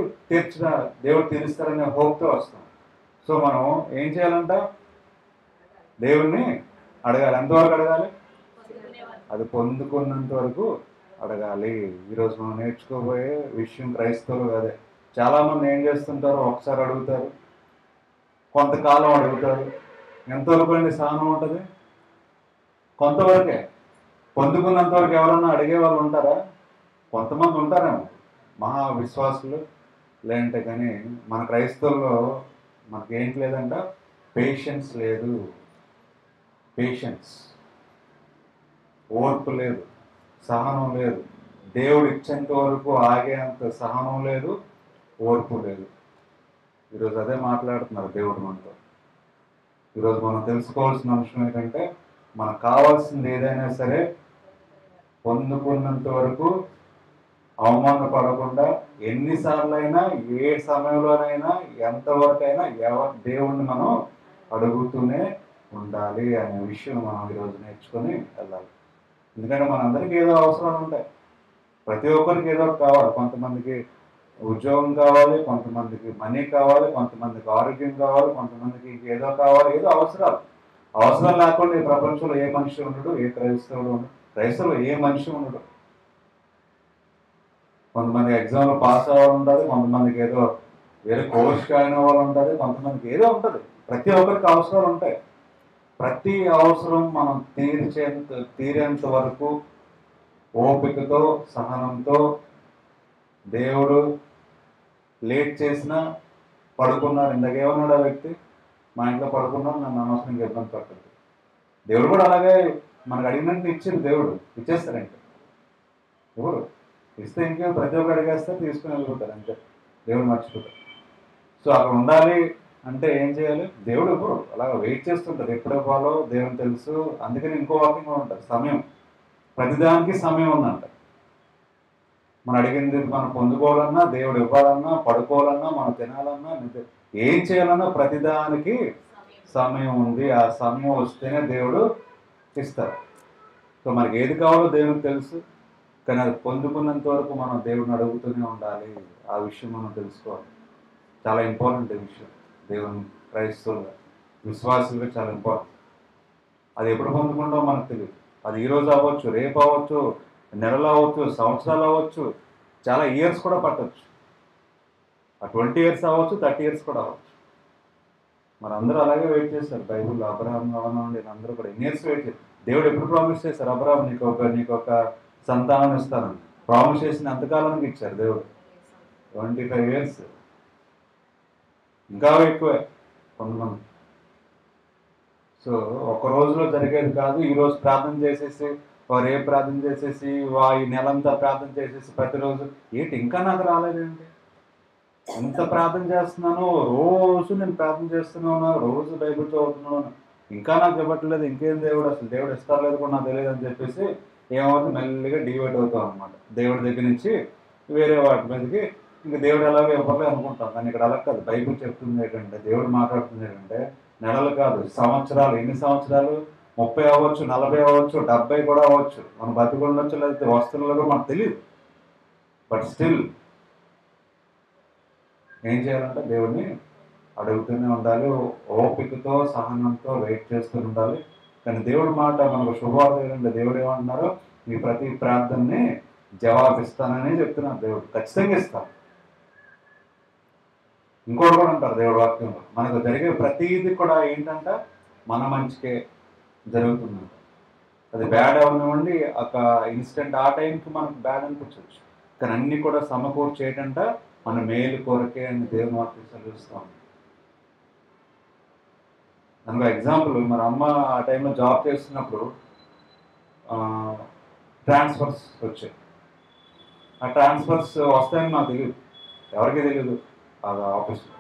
Speaker 3: దేవుడు తీరుస్తారనే హోప్తో వస్తాం. సో మనం ఏం చేయాలంట? దేవుణ్ణి అడగాలి. ఎంతవరకు అడగాలి? అది పొందుకున్నంత వరకు అడగాలి. ఈరోజు మనం నేర్చుకోబోయే విషయం క్రైస్తవులు అదే. చాలామంది ఏం చేస్తుంటారు? ఒకసారి అడుగుతారు, కొంతకాలం అడుగుతారు. ఎంతవరకు అండి సహనం ఉంటుంది? కొంతవరకే. పొందుకున్నంత వరకు ఎవరన్నా అడిగే వాళ్ళు ఉంటారా? కొంతమంది ఉంటారేమో మహా విశ్వాసులు. లేదంటే కానీ మన క్రైస్తవుల్లో మనకేంటి లేదంట? పేషెన్స్ లేదు. పేషెన్స్, ఓర్పు లేదు, సహనం లేదు. దేవుడు ఇచ్చేంత వరకు ఆగేంత సహనం లేదు, ఓర్పు లేదు. ఈరోజు అదే మాట్లాడుతున్నారు దేవుడు మనతో. ఈరోజు మనం తెలుసుకోవాల్సిన అంశం ఏంటంటే మనకు కావాల్సింది ఏదైనా సరే పొందుకున్నంత వరకు అవమానపడకుండా ఎన్నిసార్లు అయినా ఏ సమయంలోనైనా ఎంతవరకైనా దేవుణ్ణి మనం అడుగుతూనే ఉండాలి అనే విషయం మనం ఈరోజు నేర్చుకొని వెళ్ళాలి. ఎందుకంటే మనందరికీ ఏదో అవసరాలు ఉంటాయి. ప్రతి ఒక్కరికి ఏదో ఒకటి కావాలి. కొంతమందికి ఉద్యోగం కావాలి, కొంతమందికి మనీ కావాలి, కొంతమందికి ఆరోగ్యం కావాలి, కొంతమందికి ఏదో కావాలి, ఏదో అవసరాలు. అవసరం లేకుండా ఈ ప్రపంచంలో ఏ మనిషి ఉండడు, ఏ క్రైస్తవుడు ఉండడు. క్రైస్తవులు ఏ మనిషి ఉండడు. కొంతమంది ఎగ్జామ్లో పాస్ అవ్వాలి ఉంటుంది, కొంతమందికి ఏదో వేరే కోర్స్ అయిన వాళ్ళు ఉంటుంది, కొంతమందికి ఏదో ఉంటుంది. ప్రతి ఒక్కరికి అవసరాలు ఉంటాయి. ప్రతి అవసరం మనం తీరేంత వరకు ఓపికతో సహనంతో దేవుడు లేట్ చేసినా పడుకున్నారు. ఇందాకేమన్నాడు ఆ వ్యక్తి, మా ఇంట్లో పడుకున్నాను, నన్ను అనవసరంగా ఇబ్బంది పడుతుంది. దేవుడు కూడా అలాగే మనకు అడిగినట్టు ఇచ్చింది. దేవుడు ఇచ్చేస్తారంటే ఎవరు ఇస్తే ఇంకేం ప్రతి ఒక్కరు అడిగేస్తారు, తీసుకుని వెళ్ళిపోతారు అంతే. దేవుడు మర్చిపోతారు. సో అక్కడ ఉండాలి అంటే ఏం చేయాలి? దేవుడు ఎప్పుడు అలాగ వెయిట్ చేస్తుంటారు. ఎప్పుడు ఇవ్వాలో దేవుడు తెలుసు. అందుకని ఇంకో వాక్యం కూడా ఉంటుంది, సమయం. ప్రతిదానికి సమయం ఉందంట. మనం అడిగింది మనం పొందుకోవాలన్నా, దేవుడు ఇవ్వాలన్నా, పడుకోవాలన్నా, మనం తినాలన్నా, ఏం చేయాలన్నా ప్రతిదానికి సమయం ఉంది. ఆ సమయం వస్తేనే దేవుడు ఇస్తారు. సో మనకి ఏది కావాలో దేవుడికి తెలుసు. కానీ అది పొందుకున్నంత వరకు మనం దేవుడిని అడుగుతూనే ఉండాలి. ఆ విషయం మనం తెలుసుకోవాలి. చాలా ఇంపార్టెంట్ ఈ విషయం. దేవుని క్రైస్తవులుగా, విశ్వాసులుగా చాలా ఇంపార్టెంట్. అది ఎప్పుడు పొందుకుంటామో మనకు తెలియదు. అది ఈరోజు అవ్వచ్చు, రేపు అవ్వచ్చు, నెలలు అవ్వచ్చు, సంవత్సరాలు అవ్వచ్చు, చాలా ఇయర్స్ కూడా పట్టవచ్చు. ఆ 20 years అవ్వచ్చు, 30 years కూడా అవ్వచ్చు. మరి అందరూ అలాగే వెయిట్ చేస్తారు. బైబుల్లో అబ్రహాం కావాలండి, అందరూ కూడా ఎన్ని ఇయర్స్ వెయిట్ చేస్తారు. దేవుడు ఎప్పుడు ప్రామిస్ చేశారు? అబ్రహాం నీకు ఒక సంతానం ఇస్తానని ప్రామిస్ చేసిన అంతకాలానికి ఇచ్చారు దేవుడు. 25 years, ఇంకా ఎక్కువే కొంతమంది. సో ఒక రోజులో జరిగేది కాదు. ఈరోజు ప్రార్థన చేసేసి, రేపు ప్రార్థన చేసేసి, ఈ నెలంతా ప్రార్థన చేసేసి ప్రతిరోజు ఏంటి ఇంకా నాకు రాలేదేంటి, ఎంత ప్రార్థన చేస్తున్నాను, రోజు నేను ప్రార్థన చేస్తున్నాను, రోజు బైబిల్ చదువుతున్నాను, ఇంకా నాకు ఇవ్వట్లేదు, ఇంకేం దేవుడు అసలు దేవుడు ఇస్తారు లేదు కూడా నాకు తెలియదు అని చెప్పేసి ఏమవుతుంది, మెల్లిగా డివైడ్ అవుతాం అనమాట. దేవుడి దగ్గర నుంచి వేరే వాటి మీదకి. ఇంకా దేవుడు ఎలాగో ఇవ్వలేదు అనుకుంటాం. కానీ ఇక్కడ అలా కాదు. బైబిల్ చెప్తుంది ఏంటంటే, దేవుడు మాట్లాడుతుంది ఏంటంటే, నెలలు కాదు సంవత్సరాలు. ఎన్ని సంవత్సరాలు? 30 అవ్వచ్చు, 40 అవ్వచ్చు, 70 కూడా అవ్వచ్చు. మనం బతికుండొచ్చు, లేకపోతే వస్తువులు కూడా మనకు తెలియదు. బట్ స్టిల్ ఏం చేయాలంటే దేవుడిని అడుగుతూనే ఉండాలి. ఓపికతో సహనంతో వెయిట్ చేస్తూ ఉండాలి. కానీ దేవుడి మాట మనకు శుభవార్త ఏంటంటే, దేవుడు ఏమంటున్నారో, మీ ప్రతి ప్రార్థనని జవాబిస్తానని చెప్తున్నాను. దేవుడు ఖచ్చితంగా ఇస్తాను. ఇంకోటి కూడా అంటారు దేవుడి వాక్యంలో, మనకు జరిగే ప్రతిదీ కూడా ఏంటంటే మన మంచికే జరుగుతుందంట. అది బ్యాడ్ అవనివ్వండి, ఒక ఇన్స్టెంట్ ఆ టైంకి మనకు బ్యాడ్ అనిపించవచ్చు, కానీ అన్ని కూడా సమకూర్చేయటంట మన మేలు కొరకే అని దేవుని వాక్యం చదివిస్తాం. దానికి ఎగ్జాంపుల్, మన అమ్మ ఆ టైంలో జాబ్ చేస్తున్నప్పుడు ట్రాన్స్ఫర్స్ వచ్చాయి. ఆ ట్రాన్స్ఫర్స్ వస్తాయని నాకు తెలియదు, ఎవరికీ తెలియదు ఆ ఆఫీస్లో.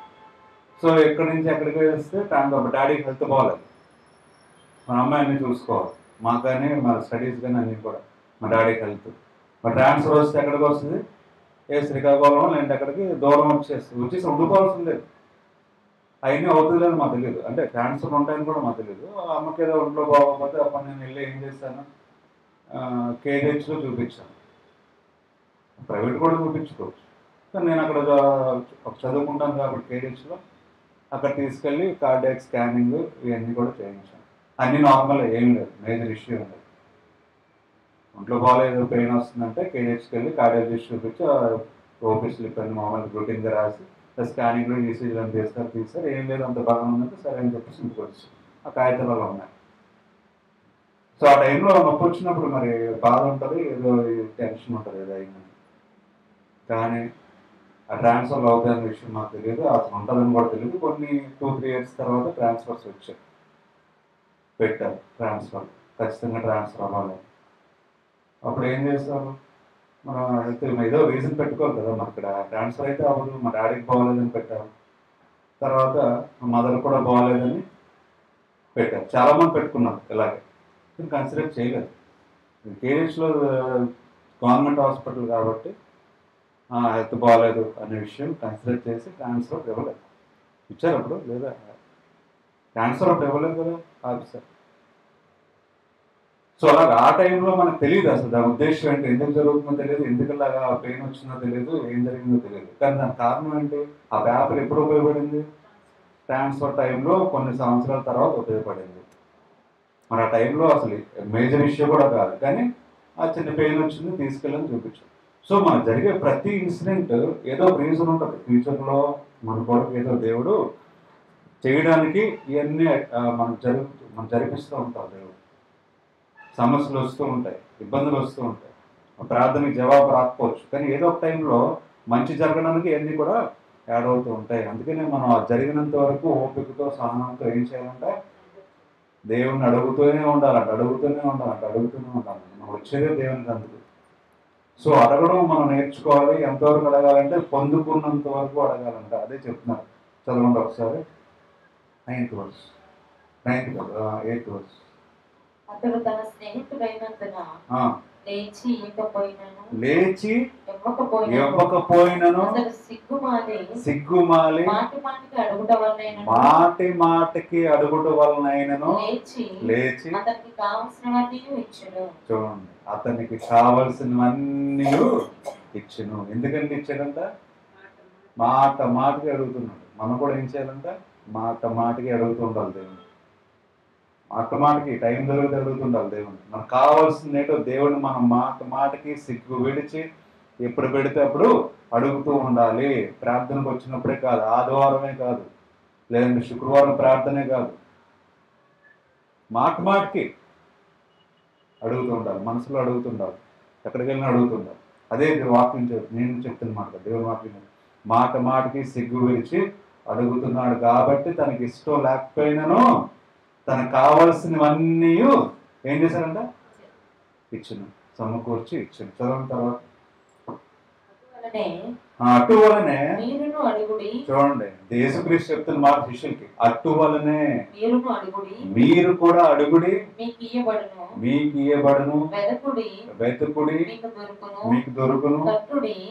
Speaker 3: సో ఎక్కడి నుంచి ఎక్కడికి వేస్తే ట్రాన్స్ఫర్, డాడీకి హెల్త్ బాగాలేదు, మన అమ్మాయిని చూసుకోవాలి, మాకు కానీ మా స్టడీస్ కానీ అన్నీ కూడా, మా డాడీకి హెల్త్. మా ట్రాన్స్ఫర్ వస్తే ఎక్కడికి వస్తుంది? శ్రీకాకుళం లేదంటే ఎక్కడికి దూరం వచ్చేసి ఉండిపోవాల్సింది లేదు. అవన్నీ అవుతుందని మాకు తెలియదు. అంటే ట్రాన్స్ఫర్ ఉంటాయని కూడా మాకు తెలియదు. అమ్మకి ఏదో ఒంట్లో బాగోకపోతే అప్పుడు నేను వెళ్ళి ఏం చేశాను, కేజీహెచ్లో చూపించాను. ప్రైవేట్ కూడా చూపించుకోవచ్చు, కానీ నేను అక్కడ చదువుకుంటాను కాబట్టి కేజీహెచ్లో అక్కడ తీసుకెళ్ళి కార్డియాక్ స్కానింగ్ ఇవన్నీ కూడా చేయించాను. అన్నీ నార్మల్, ఏం లేదు, మేజర్ ఇష్యూ ఉండదు. ఒంట్లో బాగాలేదు, పెయిన్ వస్తుందంటే కేజీహెచ్కి వెళ్ళి కార్డియాలజిస్ట్ చూపించి ఓపీ స్లిప్ అని మామూలు రొటీన్గా రాసి స్కానింగ్లో ఈసీజీలో తీస్తారు. ఏం లేదు, అంత బాగా ఉందంటే సరే అని చెప్పేసి ఇంటికి వచ్చి ఆ కాగితాలలో ఉన్నాయి. సో ఆ టైంలో నొప్పి వచ్చినప్పుడు మరి బాధ ఉంటుంది, ఏదో టెన్షన్ ఉంటుంది, ఏదో అయిందని. కానీ ఆ ట్రాన్స్ఫర్ అవుతాయన్న విషయం మాకు తెలియదు, అసలు ఉంటుందని కూడా తెలియదు. కొన్ని 2-3 years తర్వాత ట్రాన్స్ఫర్స్ వచ్చాయి, పెట్టారు ట్రాన్స్ఫర్, ఖచ్చితంగా ట్రాన్స్ఫర్ అవ్వాలి. అప్పుడు ఏం చేస్తారు, మన హెల్త్ ఏదో రీజన్ పెట్టుకోవాలి కదా. మన ఇక్కడ ట్రాన్స్ఫర్ అయితే అవ్వదు, మా డాడీకి బాగోలేదని పెట్టారు, తర్వాత మా మదర్ కూడా బాగోలేదని పెట్టారు. చాలామంది పెట్టుకున్నారు ఇలాగే, కన్సిడర్ చేయలేదు. కేజీహెచ్లో గవర్నమెంట్ హాస్పిటల్ కాబట్టి హెల్త్ బాగాలేదు అనే విషయం కన్సిడర్ చేసి ట్రాన్స్ఫర్ ఇవ్వలేదు. ఇచ్చారు అప్పుడు లేదా? ట్రాన్స్ఫర్ అప్పుడు ఇవ్వలేదు కదా ఆఫీసర్. సో అలాగే ఆ టైంలో మనకు తెలియదు అసలు దాని ఉద్దేశం ఏంటి, ఎందుకు జరుగుతుందో తెలియదు, ఎందుకులాగా పెయిన్ వచ్చిందో తెలియదు, ఏం జరిగిందో తెలియదు. కానీ దాని కారణం ఏంటి? ఆ పేపర్ ఎప్పుడు ఉపయోగపడింది? ట్రాన్స్ఫర్ టైంలో కొన్ని సంవత్సరాల తర్వాత ఉపయోగపడింది. మరి ఆ టైంలో అసలు మేజర్ ఇష్యూ కూడా కాదు, కానీ ఆ చిన్న పెయిన్ వచ్చింది తీసుకెళ్ళని చూపించాం. సో మనకు జరిగే ప్రతి ఇన్సిడెంట్ ఏదో ఒక రీజన్ ఉంటుంది. ఫ్యూచర్లో మన కొరకు ఏదో దేవుడు చేయడానికి ఇవన్నీ మనం జరిపిస్తూ ఉంటాం. దేవుడు సమస్యలు వస్తూ ఉంటాయి, ఇబ్బందులు వస్తూ ఉంటాయి, ప్రార్థనకి జవాబు రాకపోవచ్చు, కానీ ఏదో ఒక టైంలో మంచి జరగడానికి ఇవన్నీ కూడా యాడ్ అవుతూ ఉంటాయి. అందుకనే మనం జరిగినంత వరకు ఓపికతో సహనంతో ఏం చేయాలంటే దేవుణ్ణి అడుగుతూనే ఉండాలంట, అడుగుతూనే ఉండాలంట. మనం వచ్చేదే దేవునికి అందుకు. సో అడగడం మనం నేర్చుకోవాలి. ఎంతవరకు అడగాలంటే పొందుకున్నంత వరకు అడగాలంట. అదే చెప్తున్నారు. చదవండి ఒకసారి 9th verse. 8th verse.
Speaker 2: అతడు తన స్నేహితుడైనందున లేచి
Speaker 3: ఇవ్వకపోయినను
Speaker 2: అతడు
Speaker 3: సిగ్గుమాలి మాటి మాటికి అడుగుట వలనైనను లేచి
Speaker 2: అతనికి కావలసినవన్నీ ఇచ్చును.
Speaker 3: చూడండి, అతనికి కావలసినవన్నీ ఇచ్చును. ఎందుకంటే ఇచ్చాడంట? మాట మాటికి అడుగుతున్నాడు. మనం కూడా ఏం చేయాలంట? మాట మాటికి అడుగుతూ ఉండాలి దేవుని. మాట మాటకి టైం దొరికి అడుగుతుండాలి దేవుని. మనకు కావాల్సింది ఏంటో దేవుని మనం మాట మాటకి సిగ్గు విడిచి ఎప్పుడు పెడితే అప్పుడు అడుగుతూ ఉండాలి. ప్రార్థనకు వచ్చినప్పుడే కాదు, ఆదివారమే కాదు, లేదంటే శుక్రవారం ప్రార్థనే కాదు, మాట మాటకి అడుగుతూ ఉండాలి, మనసులో అడుగుతుండాలి, ఎక్కడికి వెళ్ళినా అడుగుతుండాలి. అదే వాక్యం నేను చెప్తున్నమాట, దేవుని వాక్యం. మాట మాటకి సిగ్గు విడిచి అడుగుతున్నాడు కాబట్టి తనకి ఇష్టం లేకపోయినాను తనకు కావలసినవన్నీ ఏం చేశారంట? ఇచ్చును, సమకూర్చి ఇచ్చును. చదవడం తర్వాత అటువలనే చూడండి, యేసుక్రీస్తు చెప్తున్న మాట శిష్యులకి, అటువలనే మీరు కూడా అడుగుడి మీకు ఇయ్యబడును, వెతుకుడి మీకు దొరుకును,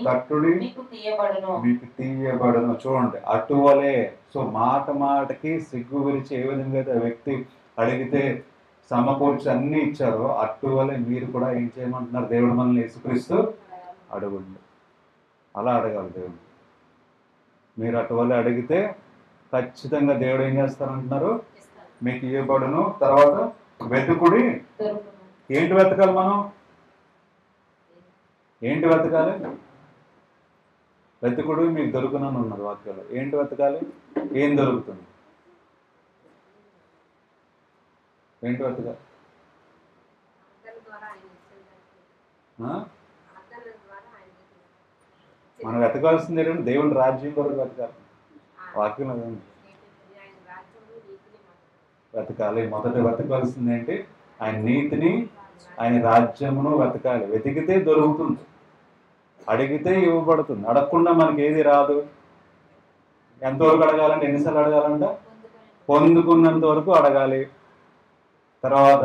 Speaker 3: తట్టుడి మీకు తీయబడును. చూడండి, అటువలే. సో మాట మాటకి సిగ్గు విరిచి ఏ విధంగా అయితే వ్యక్తి అడిగితే సమకూర్చి అన్ని ఇచ్చారో అటువలే మీరు కూడా ఏం చేయమంటున్నారు దేవుడు మనల్ని? యేసుక్రీస్తు అడుగుండి. అలా అడగాలి దేవుడు. మీరు అటువలే అడిగితే ఖచ్చితంగా దేవుడు ఏం చేస్తారంటున్నారు? మీకు ఇవ్వబడును. తర్వాత వెతుకుడి. ఏంటి వెతకాలి మనం? ఏంటి వెతకాలి? వెతుకుడు మీకు దొరుకునని ఉన్నది వాక్యంలో. ఏంటి వెతకాలి? ఏం దొరుకుతుంది? ఏంటి వెతకాలి? మనం వెతకాల్సింది ఏంటంటే దేవుని రాజ్యం కొరకు వెతకాలి. వాక్యం వెతకాలి. మొదట వెతకాల్సింది ఏంటి? ఆయన నీతిని, ఆయన రాజ్యమును వెతకాలి. వెతికితే దొరుకుతుంది, అడిగితే ఇవ్వబడుతుంది. అడగకుండా మనకి ఏది రాదు. ఎంతవరకు అడగాలంటే, ఎన్నిసార్లు అడగాలంట? పొందుకున్నంత వరకు అడగాలి. తర్వాత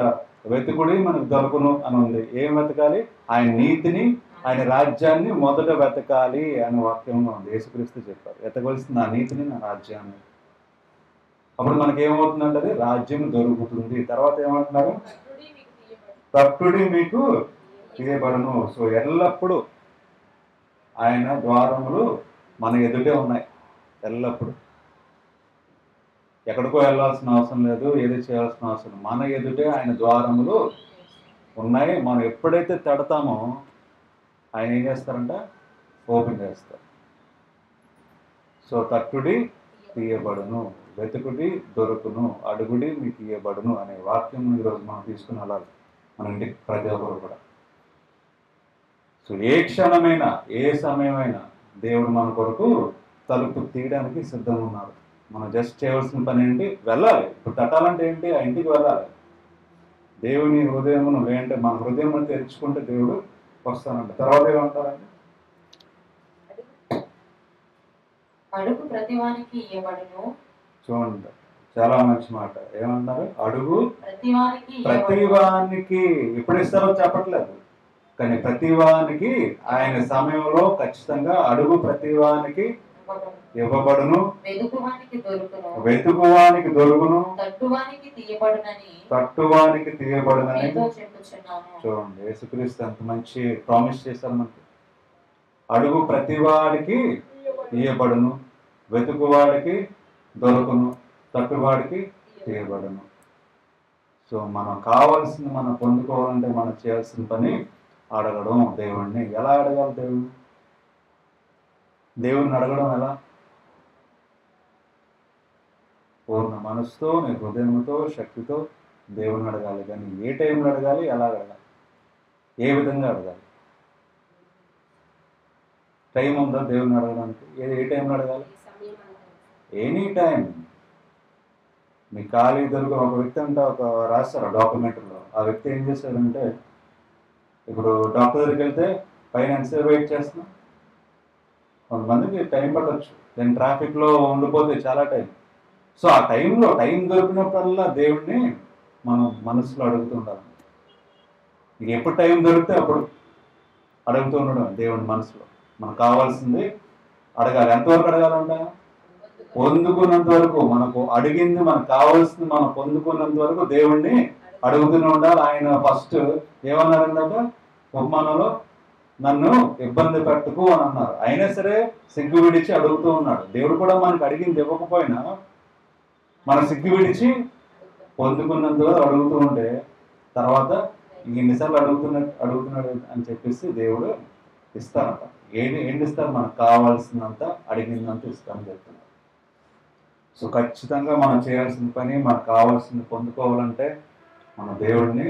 Speaker 3: వెతుకుడి మనకు దొరకును అని ఉంది. ఏం వెతకాలి? ఆయన నీతిని, ఆయన రాజ్యాన్ని మొదట వెతకాలి అని వాక్యంలో ఉంది. యేసుక్రీస్తు చెప్పారు, వెతకవలసిన నా నీతిని, నా రాజ్యాన్ని. అప్పుడు మనకి ఏమవుతుందంటే అది రాజ్యం దొరుకుతుంది. తర్వాత ఏమంటున్నారు? తట్టుడి మీకు తీయబడును. సో ఎల్లప్పుడూ ఆయన ద్వారములు మన ఎదుటే ఉన్నాయి. ఎల్లప్పుడూ ఎక్కడికో వెళ్ళాల్సిన అవసరం లేదు, ఏది చేయాల్సిన అవసరం లేదు. మన ఎదుటే ఆయన ద్వారములు ఉన్నాయి. మనం ఎప్పుడైతే తడతామో ఆయన ఏం చేస్తారంట? ఓపెన్ చేస్తారు. సో తట్టుడి తీయబడును, వెతుకుడి దొరుకును, అడుగుడి మీకు ఇయ్యబడును అనే వాక్యం ఈరోజు మనం తీసుకుని వెళ్ళాలి మన ఇంటికి ప్రతి ఒక్కరు కూడా. సో ఏ క్షణమైనా, ఏ సమయమైనా దేవుడు మన కొరకు తలుపు తీయడానికి సిద్ధంగా ఉన్నారు. మనం జస్ట్ చేయవలసిన పని ఏంటి? వెళ్ళాలి. ఇప్పుడు తట్టాలంటే ఏంటి? ఆ ఇంటికి వెళ్ళాలి. దేవుని హృదయమును, లేదంటే మన హృదయం తెరుచుకుంటే దేవుడు వస్తానంట. తర్వాత ఏమంటారంటే
Speaker 2: అడుగు ప్రతివానికి ఇయ్యబడును.
Speaker 3: చూడండి, చాలా మంచి మాట. ఏమన్నారు? అడుగు
Speaker 2: ప్రతివానికి
Speaker 3: ప్రతివానికి. ఎప్పుడు ఇస్తారో చెప్పట్లేదు, కానీ ప్రతివానికి ఆయన సమయంలో ఖచ్చితంగా అడుగు ప్రతివానికి ఇవ్వబడును,
Speaker 2: వెదుకువానికి దొరుకును,
Speaker 3: వెతుకువానికి దొరుకును,
Speaker 2: తట్టువానికి తీయబడునని
Speaker 3: తట్టువానికి తీయబడునని
Speaker 2: మీతో చెప్పుచున్నాను.
Speaker 3: చూడండి, యేసుక్రీస్తు ఎంత మంచి ప్రామిస్ చేశారు మనకి. అడుగు ప్రతివాడికి తీయబడును, వెతుకువాడికి దొరుకును, తట్టువాడికి తీయబడును. సో మనం కావాల్సింది మనం పొందుకోవాలంటే మనం చేయాల్సిన పని అడగడం దేవుణ్ణి. ఎలా అడగాలి? దేవుణ్ణి అడగడం ఎలా? పూర్ణ మనసుతో, నీ హృదయంతో, శక్తితో దేవుణ్ణి అడగాలి. కానీ ఏ టైంలో అడగాలి, ఎలా అడగాలి, ఏ విధంగా అడగాలి? టైం ఉందా దేవుణ్ణి అడగడానికి? ఏ టైంలో అడగాలి? Any time. మీ ఖాళీ దొరికి ఒక వ్యక్తి అంటే ఒక రాస్తారు డాక్యుమెంటరీలో. ఆ వ్యక్తి ఏం చేశాడంటే, ఇప్పుడు డాక్టర్ దగ్గరికి వెళ్తే పైన ఎంతసేపు వెయిట్ చేస్తున్నాం? కొంతమందికి టైం పట్టవచ్చు, దాని ట్రాఫిక్లో ఉండిపోతే చాలా టైం. సో ఆ టైంలో టైం దొరికినప్పుడల్లా దేవుణ్ణి మనం మనసులో అడుగుతుండాలి. నీకు ఎప్పుడు టైం దొరికితే అప్పుడు అడుగుతూ ఉండడం దేవుని మనసులో. మనకు కావాల్సింది అడగాలి. ఎంతవరకు అడగాలంట? పొందుకున్నంత వరకు. మనకు అడిగింది, మనకు కావాల్సింది మనం పొందుకున్నంత వరకు దేవుణ్ణి అడుగుతూనే ఉండాలి. ఆయన ఫస్ట్ ఏమన్నారన్నట ఉపమానంలో, నన్ను ఇబ్బంది పెట్టకు అని అన్నారు. అయినా సరే సిగ్గు విడిచి అడుగుతూ ఉన్నాడు. దేవుడు కూడా మనకు అడిగింది ఇవ్వకపోయినా మన సిగ్గు విడిచి పొందుకున్నంత వరకు అడుగుతూ ఉంటే తర్వాత ఎన్నిసార్లు అడుగుతున్నాడు అని చెప్పేసి దేవుడు ఇస్తారంట. ఏంటి ఇస్తారు? మనకు కావాల్సినంత, అడిగినంత ఇస్తామని చెప్తున్నారు. సో ఖచ్చితంగా మనం చేయాల్సిన పని, మనకు కావాల్సింది పొందుకోవాలంటే మన దేవుడిని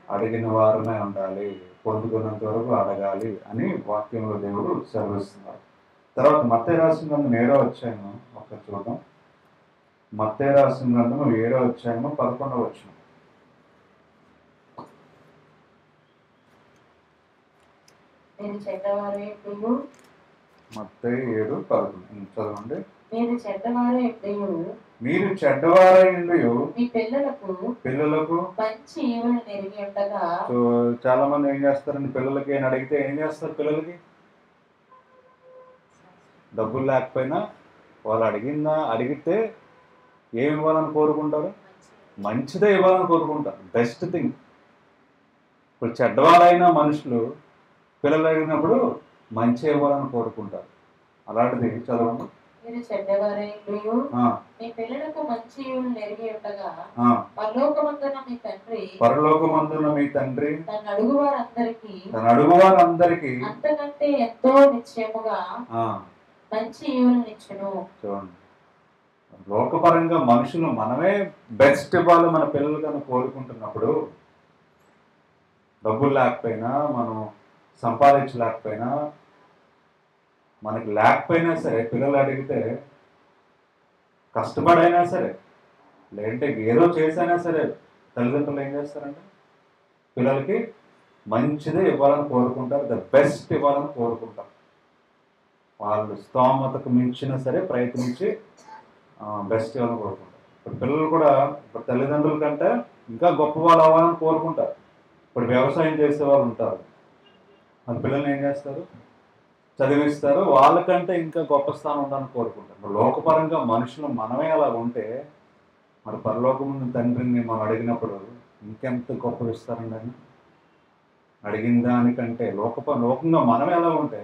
Speaker 3: అడిగిన వారమే ఉండాలి, పొందుకున్నంత వరకు అడగాలి అని వాక్యంలో దేవుడు సెలవిస్తున్నారు. తర్వాత మత్తయి రాసిన గ్రంథం 7వ అధ్యాయం ఒకసారి చూద్దాం. మత్తయి రాసిన గ్రంథం 7వ అధ్యాయం 11వ వచనం.
Speaker 2: మీరు చెడ్డవారు ఎప్పుడు
Speaker 3: మత్తయి 7:11 చదవండి.
Speaker 2: మీరు చెడ్డవారు ఎప్పుడు
Speaker 3: మీరు చెడ్డవారైండు
Speaker 2: మీ పిల్లలకు మంచి ఈవులను నెరిగి ఉండగా.
Speaker 3: సో చాలా మంది ఏం చేస్తారండి, పిల్లలకి అని అడిగితే ఏం చేస్తారు? పిల్లలకి డబ్బులు లేకపోయినా వాళ్ళు అడిగితే ఏమి ఇవ్వాలని కోరుకుంటారు? మంచిదే ఇవ్వాలని కోరుకుంటారు. Best thing. ఇప్పుడు చెడ్డవాళ్ళైన మనుషులు పిల్లలు అడిగినప్పుడు మంచి ఇవ్వాలని కోరుకుంటారు. అలాంటిది చదవండి.
Speaker 2: మీరు చెడ్డవారైండు మీ పిల్లలకు మంచి ఈవులను నెరిగి ఉండగా పరలోకమందున మీ తండ్రి తన అడుగువారందరికీ అంతకంటే ఎంతో నిశ్చయముగా మంచి ఈవులను ఇచ్చును.
Speaker 3: చూడండి, లోకపరంగా మనుషులు మనమే బెస్ట్ ఇవ్వాలి మన పిల్లలకన్నా కోరుకుంటున్నప్పుడు, డబ్బులు లేకపోయినా, మనం సంపాదించలేకపోయినా, మనకి లేకపోయినా సరే పిల్లలు అడిగితే కష్టపడైనా సరే, లేదంటే ఏదో చేసైనా సరే తల్లిదండ్రులు ఏం చేస్తారంటే పిల్లలకి మంచిదే ఇవ్వాలని కోరుకుంటారు, ద బెస్ట్ ఇవ్వాలని కోరుకుంటారు. వాళ్ళు స్తోమతకు మించినా సరే ప్రయత్నించి బెస్ట్ ఇవ్వాలని కోరుకుంటారు. ఇప్పుడు పిల్లలు కూడా ఇప్పుడు తల్లిదండ్రుల కంటే ఇంకా గొప్ప వాళ్ళు అవ్వాలని కోరుకుంటారు. ఇప్పుడు వ్యవసాయం చేసే వాళ్ళు ఉంటారు, మన పిల్లల్ని ఏం చేస్తారు? చదివిస్తారు. వాళ్ళకంటే ఇంకా గొప్ప స్థానం ఉండాలని కోరుకుంటారు. లోకపరంగా మనుషులు మనమే అలా ఉంటే మరి పరలోకమున్న తండ్రిని మనం అడిగినప్పుడు ఇంకెంత గొప్ప ఇస్తారండి అని. అడిగిన దానికంటే లోకంగా మనమే ఎలా ఉంటే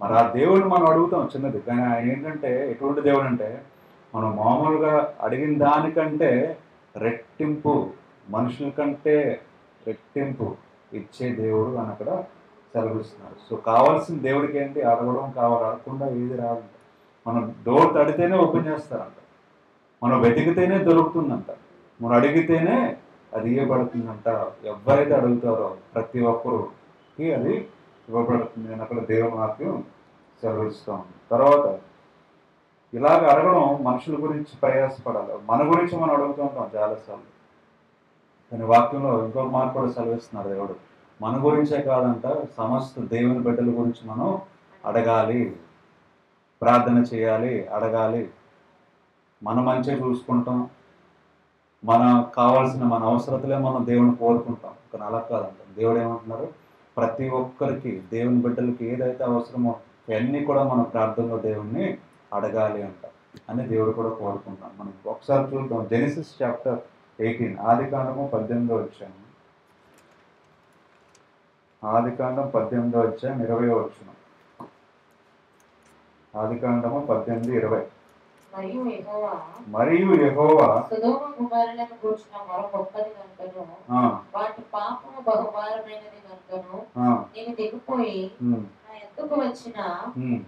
Speaker 3: మరి ఆ దేవుడిని మనం అడుగుతాం చిన్నది, కానీ ఆయన ఏంటంటే ఎటువంటి దేవుడు అంటే మనం మామూలుగా అడిగిన దానికంటే రెట్టింపు, మనుషుల కంటే రెట్టింపు ఇచ్చే దేవుడు అని అక్కడ సెలవిస్తున్నారు. సో కావాల్సిన దేవుడికి ఏంటి? అడగడం కావాలి, అడగకుండా ఏది రాదంట. మనం డోర్ తడితేనే ఓపెన్ చేస్తారంట, మనం వెతికితేనే దొరుకుతుందంట, మనం అడిగితేనే అది ఇవ్వబడుతుందంట. ఎవరైతే అడుగుతారో ప్రతి ఒక్కరికి అది ఇవ్వబడుతుంది అని అక్కడ దేవుని వాక్యం సెలవిస్తాం. తర్వాత ఇలాగ అడగడం మనుషుల గురించి ప్రయాసపడాలి, మన గురించి మనం అడుగుతూ ఉంటాం చాలాసార్లు. కానీ వాక్యంలో ఇంకొక మాట కూడా సెలవిస్తున్నారు దేవుడు, మన గురించే కాదంట సమస్త దేవుని బిడ్డల గురించి మనం అడగాలి, ప్రార్థన చేయాలి, అడగాలి. మన మంచిగా చూసుకుంటాం, కావాల్సిన మన అవసరతలే మనం దేవుని కోరుకుంటాం, కానీ అలా కాదంట. దేవుడు ఏమంటున్నారు, ప్రతి ఒక్కరికి దేవుని బిడ్డలకి ఏదైతే అవసరమో అన్నీ కూడా మనం ప్రార్థనలో దేవుణ్ణి అడగాలి అంట అని దేవుడు కూడా కోరుకుంటాం. మనం ఒకసారి చూద్దాం, జెనసిస్ చాప్టర్ 18, ఆదికాండము 18వ అధ్యాయం. ఆదికాండం 18వ అధ్యాయం 20వ వచనం. ఆదికాండము 18:20. మరియు యెహోవా
Speaker 2: సొదొమ కుమారులను గూర్చిన మొర గొప్పది కనుకను వాటి పాపము బహుభారమైనది కనుకను నేను దిగిపోయి నా ఎద్దుకు వచ్చిన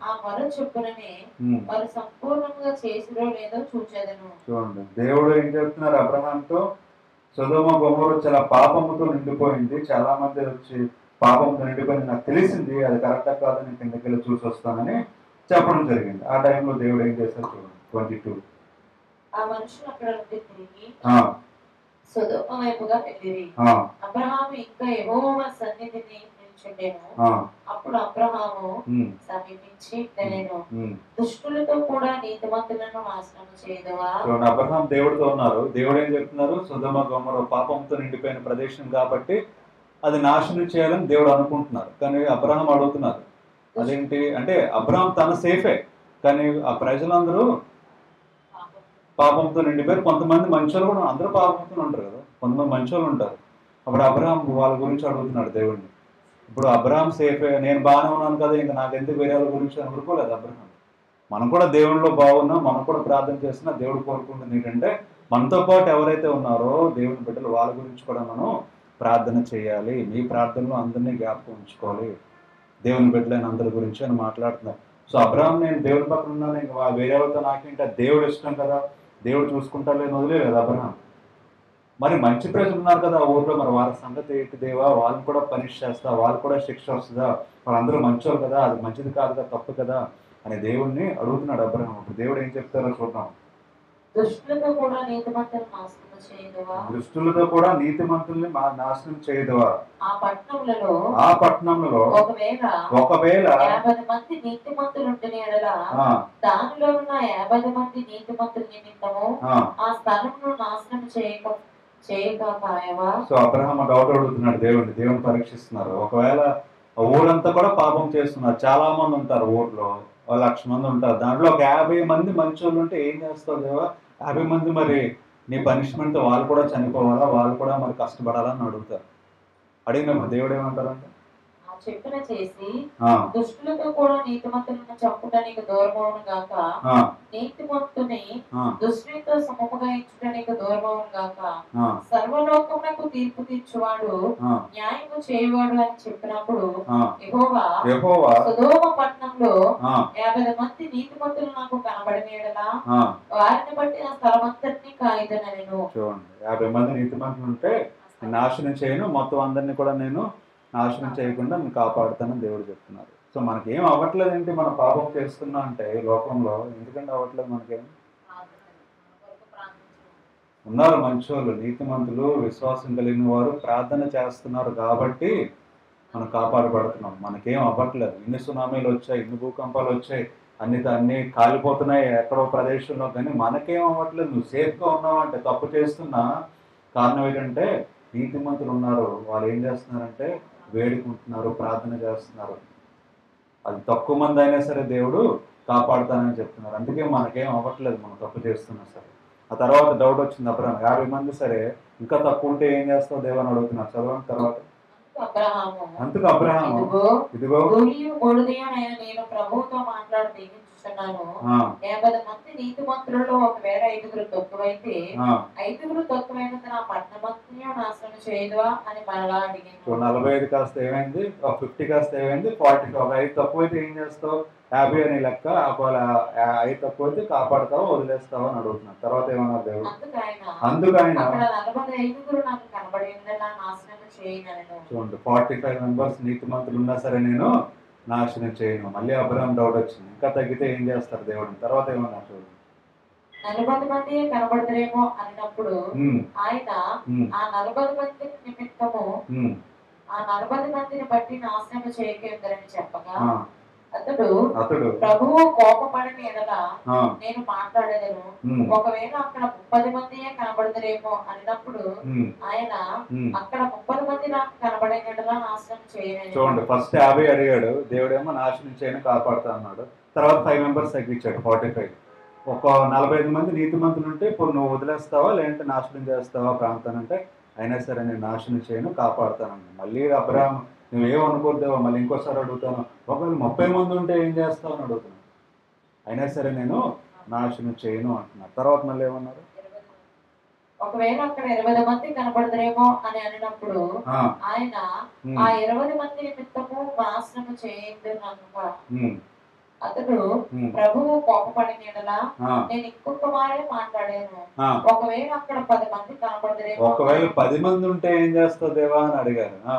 Speaker 2: ఆ మొర చొప్పుననే వారు సంపూర్ణంగా చేసిరో లేదో చూచెదను.
Speaker 3: చూడండి, దేవుడు ఏం చెప్తున్నారు అబ్రహాంతో, సొదొమ గొమొర్రా చాలా పాపముతో నిండిపోయింది, చాలా మంది వచ్చి పాపంతో నిండిపోయింది, నాకు తెలిసింది, అది కరెక్టా కాదని కిందకి వెళ్ళి చూసి వస్తానని చెప్పడం జరిగింది. ఆ టైంలో దేవుడు ఏం చేశారు చూడండి, 22.
Speaker 2: ఆ మనుషులు అక్కడ నుండి తిరిగి సొదొమ వైపుగా వెళ్ళిరి. అబ్రహాము ఇంకా యెహోవా సన్నిధిని నిల్చుండెను. అప్పుడు అబ్రహాము సమీపించి నేను దుష్టులతో కూడా నీతిమంతులను నాశనం చేయదువా.
Speaker 3: అబ్రహాం దేవుడితో ఉన్నారు. దేవుడు ఏం చెప్తున్నారు, సొదొమ గొమొర్రా పాపంతో నిండిపోయిన ప్రదేశం కాబట్టి అది నాశనం చేయాలని దేవుడు అనుకుంటున్నారు. కానీ అబ్రహాం అడుగుతున్నారు, అదేంటి అంటే అబ్రహాం తన సేఫే, కానీ ఆ ప్రజలందరూ పాపంతో నిండిపోయారు. కొంతమంది మంచోళ్ళు కూడా, అందరూ పాపంతో ఉంటారు కదా, కొంతమంది మంచోళ్ళు ఉంటారు. అప్పుడు అబ్రహాం వాళ్ళ గురించి అడుగుతున్నాడు దేవుడిని. ఇప్పుడు అబ్రహాం సేఫే, నేను బాగానే ఉన్నాను కదా, ఇంకా నాకు ఎందుకు వేరే వాళ్ళ గురించి అనుకోలేదు అబ్రహాం. మనం కూడా దేవుడిలో బాగున్నాం, మనం కూడా ప్రార్థన చేస్తున్నా. దేవుడు కోరుకుంటుంది ఏంటంటే మనతో పాటు ఎవరైతే ఉన్నారో దేవుని బిడ్డలు వాళ్ళ గురించి కూడా మనం ప్రార్థన చేయాలి. మీ ప్రార్థనలో అందరినీ జ్ఞాపకం ఉంచుకోవాలి, దేవుని బిడ్డలైన అందరి గురించి అని మాట్లాడుతున్నారు. సో అబ్రహాం నేను దేవుని పక్కన ఉన్నాను, ఇంకా వేరే వాళ్ళతో నాకేంటే దేవుడు ఇష్టం కదా, దేవుడు చూసుకుంటారు లేని వదిలేదు అబ్రహాం. మరి మంచి ప్రజలు ఉన్నారు కదా ఊర్లో, మరి వాళ్ళ సంగతి ఏంటి దేవా, వాళ్ళని కూడా పనిష్ చేస్తా, వాళ్ళు కూడా శిక్ష వస్తుందా, వాళ్ళందరూ మంచోరు కదా, అది మంచిది కాదు కదా, తప్పు కదా అని దేవుడిని అడుగుతున్నాడు అబ్రహాం. ఇప్పుడు దేవుడు ఏం చెప్తారో చూద్దాం.
Speaker 2: దుష్టులతో కూడా నీతిమంతులను నాశనం చేయదువా.
Speaker 3: దుష్టులతో కూడా నీతిమంతుల్ని నాశనం చేయదువా.
Speaker 2: ఆ పట్టణంలో ఒకవేళ 50 మంది నీతిమంతులు ఉంటేనే ఎడల దానిలో ఉన్న 50 మంది నీతిమంతుల నిమిత్తము ఆ స్థలంలో నాశనం చేయకపోయావా.
Speaker 3: సో అబ్రహాం డౌట్ అడుగుతున్నాడు దేవుని పరీక్షిస్తున్నారు. ఒకవేళ ఊరంతా కూడా పాపం చేస్తున్నారు, చాలా మంది ఉంటారు ఊర్లో, 1,00,000 మంది ఉంటారు, దాంట్లో ఒక 50 మంది మంచోళ్ళు ఉంటే ఏం చేస్తావు దేవా, 50 మంది మరి నీ పనిష్మెంట్ వాళ్ళు కూడా చనిపోవాలా, వాళ్ళు కూడా మరి కష్టపడాలని అడుగుతారు. అడిగినప్పుడు దేవుడు ఏమంటారంటే
Speaker 2: చెప్పిన చేసి దుష్టులతో కూడా నీతిమంతులను చంపుటానికి దూరమవును గాక, నీతిమంతుని దుష్టునితో సమముగా ఇచ్చుటానికి దూరమవును గాక, సర్వలోకమునకు తీర్పు తీర్చువాడు న్యాయము చేయవాడు అని చెప్పినప్పుడు యెహోవా సొదొమ పట్టణంలో 50 మంది నీతిమంతులు నాకు కనబడిన యెడల వారిని బట్టి ఆ స్థలమంతటినీ కాయిదనెను.
Speaker 3: చూడండి, 50 మంది నీతిమంతులు ఉంటే నాశనం చేయను, మొత్తం అందరినీ కూడా నేను నాశనం చేయకుండా నేను కాపాడుతానని దేవుడు చెప్తున్నారు. సో మనకేం అవ్వట్లేదు ఏంటి, మనం పాపం చేస్తున్నా అంటే లోకంలో, ఎందుకంటే అవ్వట్లేదు మనకేం. ఉన్నారు మంచోళ్ళు, నీతిమంతులు, విశ్వాసం కలిగిన వారు ప్రార్థన చేస్తున్నారు కాబట్టి మనం కాపాడబడుతున్నాం. మనకేం అవ్వట్లేదు. ఇన్ని సునామీలు వచ్చాయి, ఇన్ని భూకంపాలు వచ్చాయి, అన్ని కాలిపోతున్నాయి ఎక్కడో ప్రదేశంలో, కానీ మనకేం అవ్వట్లేదు. నువ్వు సేఫ్గా ఉన్నావు అంటే తప్పు చేస్తున్నా కారణం ఏంటంటే నీతిమంతులు ఉన్నారు, వాళ్ళు ఏం చేస్తున్నారంటే వేడుకుంటున్నారు, ప్రార్థన చేస్తున్నారు. అది తక్కువ మంది అయినా సరే దేవుడు కాపాడుతానని చెప్తున్నారు. అందుకే మనకేం అవ్వట్లేదు మనం తప్పు చేస్తున్నా సరే. ఆ తర్వాత డౌట్ వచ్చింది అబ్రహాం, 50 మంది సరే ఇంకా తక్కువ ఉంటే ఏం చేస్తావు దేవని అడుగుతున్నారు. చదవండి తర్వాత. అందుకు అబ్రహాము ఇదిగో
Speaker 2: నేను ప్రభువుతో మాట్లాడితే చూస్తున్నాను, 50 మంది నీతిమంతులలో ఒకవేళ 5 తక్కువైతే 5 తక్కువైనంత నా పట్టణమంతా నాశనం చేయదువా అని మరలా అడిగాను.
Speaker 3: 45 కాస్త ఏమైంది, 50 కాస్త ఏమైంది, 40. ఒక 5 తక్కువైతే ఏం చేస్తావు, 50 అని లెక్క. ఒకవేళ 5 తక్కువైతే కాపాడుతావో వదిలేస్తావో అని అడుగుతున్నాను. తర్వాత ఏమన్నారు దేవుడు, అందుకు ఆయన చూడండి 45 మెంబర్స్ నీతిమంతులు ఉన్నా సరే నేను నాశనం చేయను. మళ్ళీ అబ్రహాం డౌట్ వచ్చింది, ఇంకా తగ్గితే ఏం చేస్తారు దేవుడిని. తర్వాత ఏమన్నా చూడండి,
Speaker 2: 40 మంది కనబడతారేమో అన్నప్పుడు ఆయన ఆ 40 మంది నిమిత్తము ఆ 40 మందిని బట్టి నాశనం చేయకేందని చెప్పగా
Speaker 3: అతడు
Speaker 2: ప్రభువు కోపపడిన ఎడల
Speaker 3: ఆ,
Speaker 2: నేను మాట్లాడేదను.
Speaker 3: ఉమ్,
Speaker 2: ఒకవేళ అక్కడ 30 మందియే కనబడతారేమో అన్నప్పుడు
Speaker 3: ఉమ్,
Speaker 2: ఆయన
Speaker 3: ఉమ్.
Speaker 2: అక్కడ 30 మంది నాకు కనబడిన ఎడల నాశనం చేయలేదు.
Speaker 3: చూడండి, ఫస్ట్ 50 అడిగాడు, దేవుడేమో నాశనం చేయని కాపాడుతా అన్నాడు. తర్వాత 5 మెంబర్స్ తగ్గించాడు, 45. ఒక 45 మంది నీతిమంతులు ఉంటే ఇప్పుడు నువ్వు వదిలేస్తావా లేదంటే నాశనం చేస్తావా ప్రాంతాన్ని అంటే, అయినా సరే నేను నాశనం చేయను కాపాడుతాను. మళ్ళీ అబ్రాహాం నువ్వేమనుకోద్దావా, మళ్ళీ ఇంకోసారి అడుగుతాను, ఒకవేళ 30 మంది ఉంటే ఏం చేస్తావు అని అడుగుతున్నాను. అయినా సరే నేను నాశనం చేయను అంటున్నారు. తర్వాత మళ్ళీ ఏమన్నారు?
Speaker 2: ఒకవేళ అక్కడ 20 మంది కనబడతారేమో అని అన్నప్పుడు
Speaker 3: ఆ,
Speaker 2: ఆయన
Speaker 3: ఉమ్,
Speaker 2: ఆ 20 మంది నిమిత్తము నాశనం చేయదు కనుక
Speaker 3: ఉమ్,
Speaker 2: అతడు
Speaker 3: ఉమ్,
Speaker 2: ప్రభువు కోపపడిన ఎడల
Speaker 3: ఆ,
Speaker 2: నేను ఇంకొక మారే మాట్లాడాను.
Speaker 3: ఆ.
Speaker 2: ఒకవేళ అక్కడ 10 మంది కనబడతారేమో
Speaker 3: ఒకవేళ 10 మంది ఉంటే ఏం చేస్తావు దేవా అని అడిగారు. ఆ,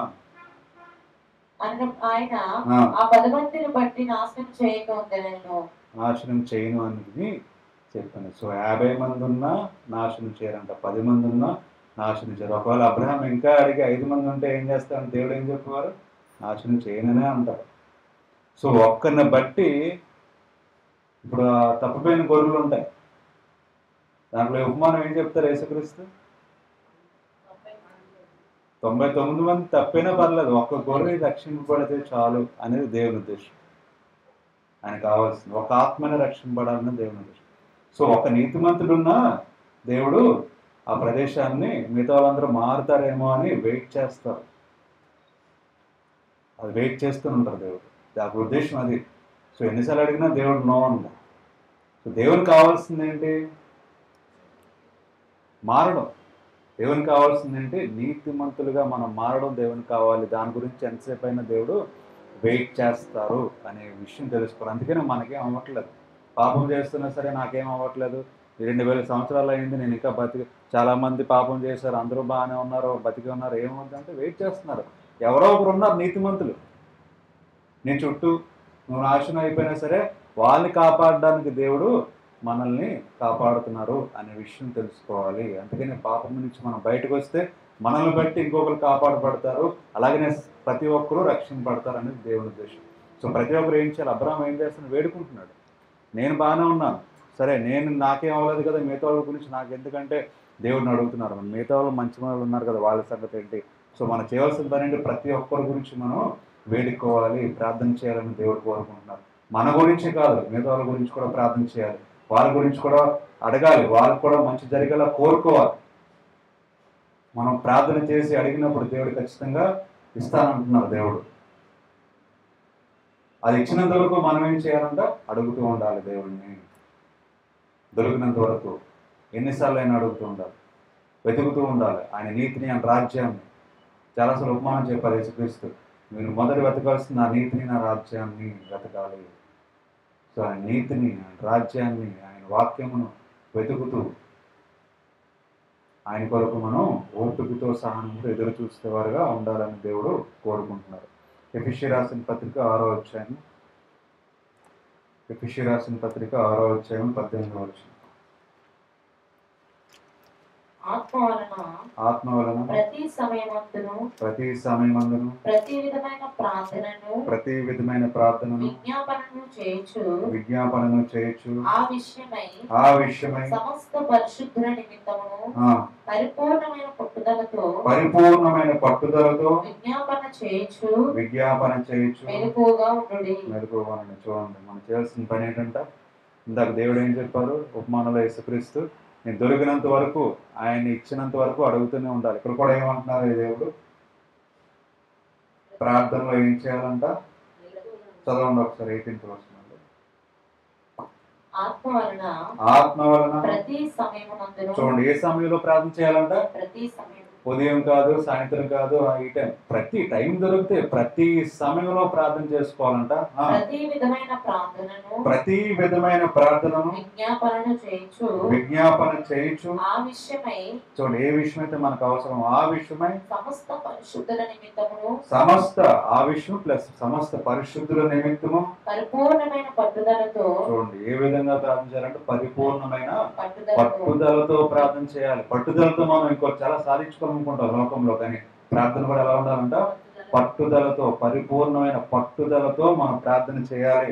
Speaker 2: అన్న ఆయన
Speaker 3: ఆ.
Speaker 2: ఆ 10 మందిని బట్టి నాశనం చేయకుంది నేను.
Speaker 3: నాశనం చేయను అని చెప్పాను. సో 50 మంది ఉన్నా నాశనం చేయరంట, 10 మంది ఉన్నా నాశనం చేయరు. ఒకవేళ అబ్రహాం ఇంకా అడిగి 5 మంది ఉంటే ఏం చేస్తారని దేవుడు ఏం చెప్పేవారు? నాశనం చేయననే అంటారు. సో ఒక్కరిని బట్టి ఇప్పుడు ఆ తప్పిపోయిన గొర్రెలు ఉంటాయి, దాంట్లో ఉపమానం ఏం చెప్తారు యేసుక్రీస్తు? 99 మంది తప్పైనా పర్లేదు, ఒక్క గొర్రె రక్షింపబడితే చాలు అనేది దేవుని ఉద్దేశం. ఆయన కావాల్సింది ఒక ఆత్మని రక్షింపబడాలని దేవుని ఉద్దేశం. సో ఒక నీతిమంతుడున్నా దేవుడు ఆ ప్రదేశాన్ని మిగతా వాళ్ళందరూ మారుతారేమో అని వెయిట్ చేస్తారు. అది వెయిట్ చేస్తూ ఉంటారు దేవుడు. దాని ఉద్దేశం అది. సో ఎన్నిసార్లు అడిగినా దేవుడు నో అంట. సో దేవునికి కావాల్సింది ఏంటి? మారడం. దేవునికి కావాల్సింది ఏంటి? నీతిమంతులుగా మనం మారడం దేవునికి కావాలి. దాని గురించి ఎంతసేపు అయినా దేవుడు వెయిట్ చేస్తారు అనే విషయం తెలుసుకోవాలి. అందుకనే మనకేం అవ్వట్లేదు, పాపం చేస్తున్నా సరే నాకేం అవ్వట్లేదు, 2000 సంవత్సరాలు అయింది నేను ఇంకా బతికి, చాలామంది పాపం చేశారు అందరూ బాగానే ఉన్నారు బతికి ఉన్నారు, ఏమవుతుందంటే వెయిట్ చేస్తున్నారు. ఎవరో ఒకరు ఉన్నారు నీతిమంతులు నీ చుట్టూ, నువ్వు నాశనం అయిపోయినా సరే వాళ్ళని కాపాడడానికి దేవుడు మనల్ని కాపాడుతున్నారు అనే విషయం తెలుసుకోవాలి. అందుకని పాపం నుంచి మనం బయటకు వస్తే మనల్ని బట్టి ఇంకొకరు కాపాడబడతారు, అలాగనే ప్రతి ఒక్కరూ రక్షింపబడతారు అనేది దేవుని ఉద్దేశం. సో ప్రతి ఒక్కరు ఏం చేయాలి? అబ్రహాం ఏం చేస్తున్నాడు? వేడుకుంటున్నాడు, నేను బాగానే ఉన్నాను సరే, నేను నాకేం అవ్వలేదు కదా, మిగతా వాళ్ళ గురించి నాకు ఎందుకంటే దేవుడిని అడుగుతున్నారు. మన మిగతా వాళ్ళు మంచి వాళ్ళు ఉన్నారు కదా, వాళ్ళ సంగతి ఏంటి? సో మనం చేయవలసిన పని ఏంటి? ప్రతి ఒక్కరి గురించి మనం వేడుకోవాలి, ప్రార్థన చేయాలని దేవుడు కోరుకుంటున్నారు. మన గురించి కాదు, మిగతా వాళ్ళ గురించి కూడా ప్రార్థన చేయాలి, వాళ్ళ గురించి కూడా అడగాలి, వాళ్ళకి కూడా మంచి జరిగేలా కోరుకోవాలి. మనం ప్రార్థన చేసి అడిగినప్పుడు దేవుడు ఖచ్చితంగా ఇస్తానంటున్నారు దేవుడు. అది ఇచ్చినంత వరకు మనం ఏం చేయాలంట? అడుగుతూ ఉండాలి దేవుడిని, దొరికినంత వరకు ఎన్నిసార్లు అయినా అడుగుతూ ఉండాలి, వెతుకుతూ ఉండాలి ఆయన నీతిని, ఆయన రాజ్యాన్ని. చాలాసార్లు ఉపమానం చెప్పారు యేసుక్రీస్తు, మీరు మొదటి వెతకాల్సిన నా నీతిని, నా రాజ్యాన్ని వెతకాలి. సో ఆయన నీతిని, ఆయన రాజ్యాన్ని, ఆయన వాక్యమును వెతుకుతూ ఆయన కొరకు మనం ఓపికతో సహనంతో ఎదురు చూసేవారుగా ఉండాలని దేవుడు కోరుకుంటున్నారు. ఎఫెసీయులకు రాసిన పత్రిక 6వ అధ్యాయం, ఎఫెసీయులకు రాసిన పత్రిక 6వ అధ్యాయం 18వ వచనం. ఆత్మ వలన
Speaker 2: ప్రతి సమయమందును
Speaker 3: ప్రతి సమయమందును
Speaker 2: ప్రతి విధమైన ప్రార్థనను
Speaker 3: విజ్ఞాపనను చేయుచు ఆ విషయమై
Speaker 2: సమస్త పరిశుద్ధుల నిమిత్తమును పరిపూర్ణమైన
Speaker 3: పట్టుదలతో
Speaker 2: విజ్ఞాపన చేయుచు
Speaker 3: మెలకువగా ఉండుడి. చూడండి, మనం చేయాల్సిన పని ఏంటంటే, ఇందాక దేవుడు ఏం చెప్పారు ఉపమానంలో? యేసుక్రీస్తు నేను దొరికినంత వరకు, ఆయన ఇచ్చినంత వరకు అడుగుతూనే ఉండాలి. ఇక్కడ కూడా ఏమంటున్నారు దేవుడు? ప్రార్థనలో ఏం చేయాలంట? చదవండి ఒకసారి 18th వచనం. ఆత్మ వలన
Speaker 2: ప్రతి సమయమునందును.
Speaker 3: చూడండి, ఏ సమయంలో ప్రార్థన చేయాలంట?
Speaker 2: ప్రతి సమయం,
Speaker 3: ఉదయం కాదు, సాయంత్రం కాదు, ఈ టైం, ప్రతి టైం దొరికితే ప్రతి సమయంలో ప్రార్థన చేసుకోవాలంట.
Speaker 2: ప్రతి విధమైన
Speaker 3: ప్రార్థనను విజ్ఞాపన చేయుచు
Speaker 2: ఆ విషయమై,
Speaker 3: చూడండి, ఏ విషయం అయితే మనకు అవసరం ఆ విషయమై
Speaker 2: సమస్త పరిశుద్ధుల నిమిత్తమును,
Speaker 3: ఆ విషయం ప్లస్ సమస్త పరిశుద్ధుల నిమిత్తము
Speaker 2: పరిపూర్ణమైన పట్టుదలతో.
Speaker 3: చూడండి, ఏ విధంగా ప్రార్థన చేయాలంటే పరిపూర్ణమైన పట్టుదలతో ప్రార్థన చేయాలి. పట్టుదలతో మనం ఇంకో చాలా సాధించుకోవాలనుకుంటాం లోకంలో, కానీ ప్రార్థన కూడా ఎలా ఉండాలంట? పట్టుదలతో, పరిపూర్ణమైన పట్టుదలతో మనం ప్రార్థన చేయాలి.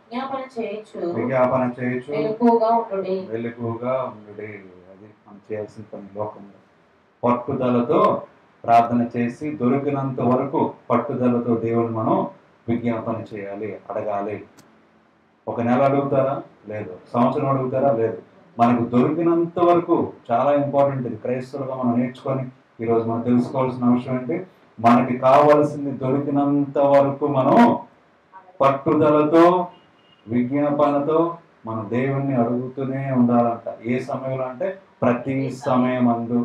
Speaker 3: విజ్ఞాపన చేయొచ్చు, వెలుగుగా ఉండుడి. అది మనం చేయాల్సిన పని. లోకంలో పట్టుదలతో ప్రార్థన చేసి దొరికినంత వరకు పట్టుదలతో దేవుని మనం విజ్ఞాపన చేయాలి, అడగాలి. ఒక నెల అడుగుతారా? లేదు. సంవత్సరం అడుగుతారా? లేదు. మనకు దొరికినంత వరకు. చాలా ఇంపార్టెంట్ ఇది. క్రైస్తవులుగా మనం నేర్చుకొని ఈరోజు మనం తెలుసుకోవాల్సిన అంశం ఏంటి? మనకి కావాల్సింది దొరికినంత వరకు మనం పట్టుదలతో, విజ్ఞాపనతో మనం దేవుణ్ణి అడుగుతూనే ఉండాలంట. ఏ సమయంలో అంటే ప్రతి సమయం అందు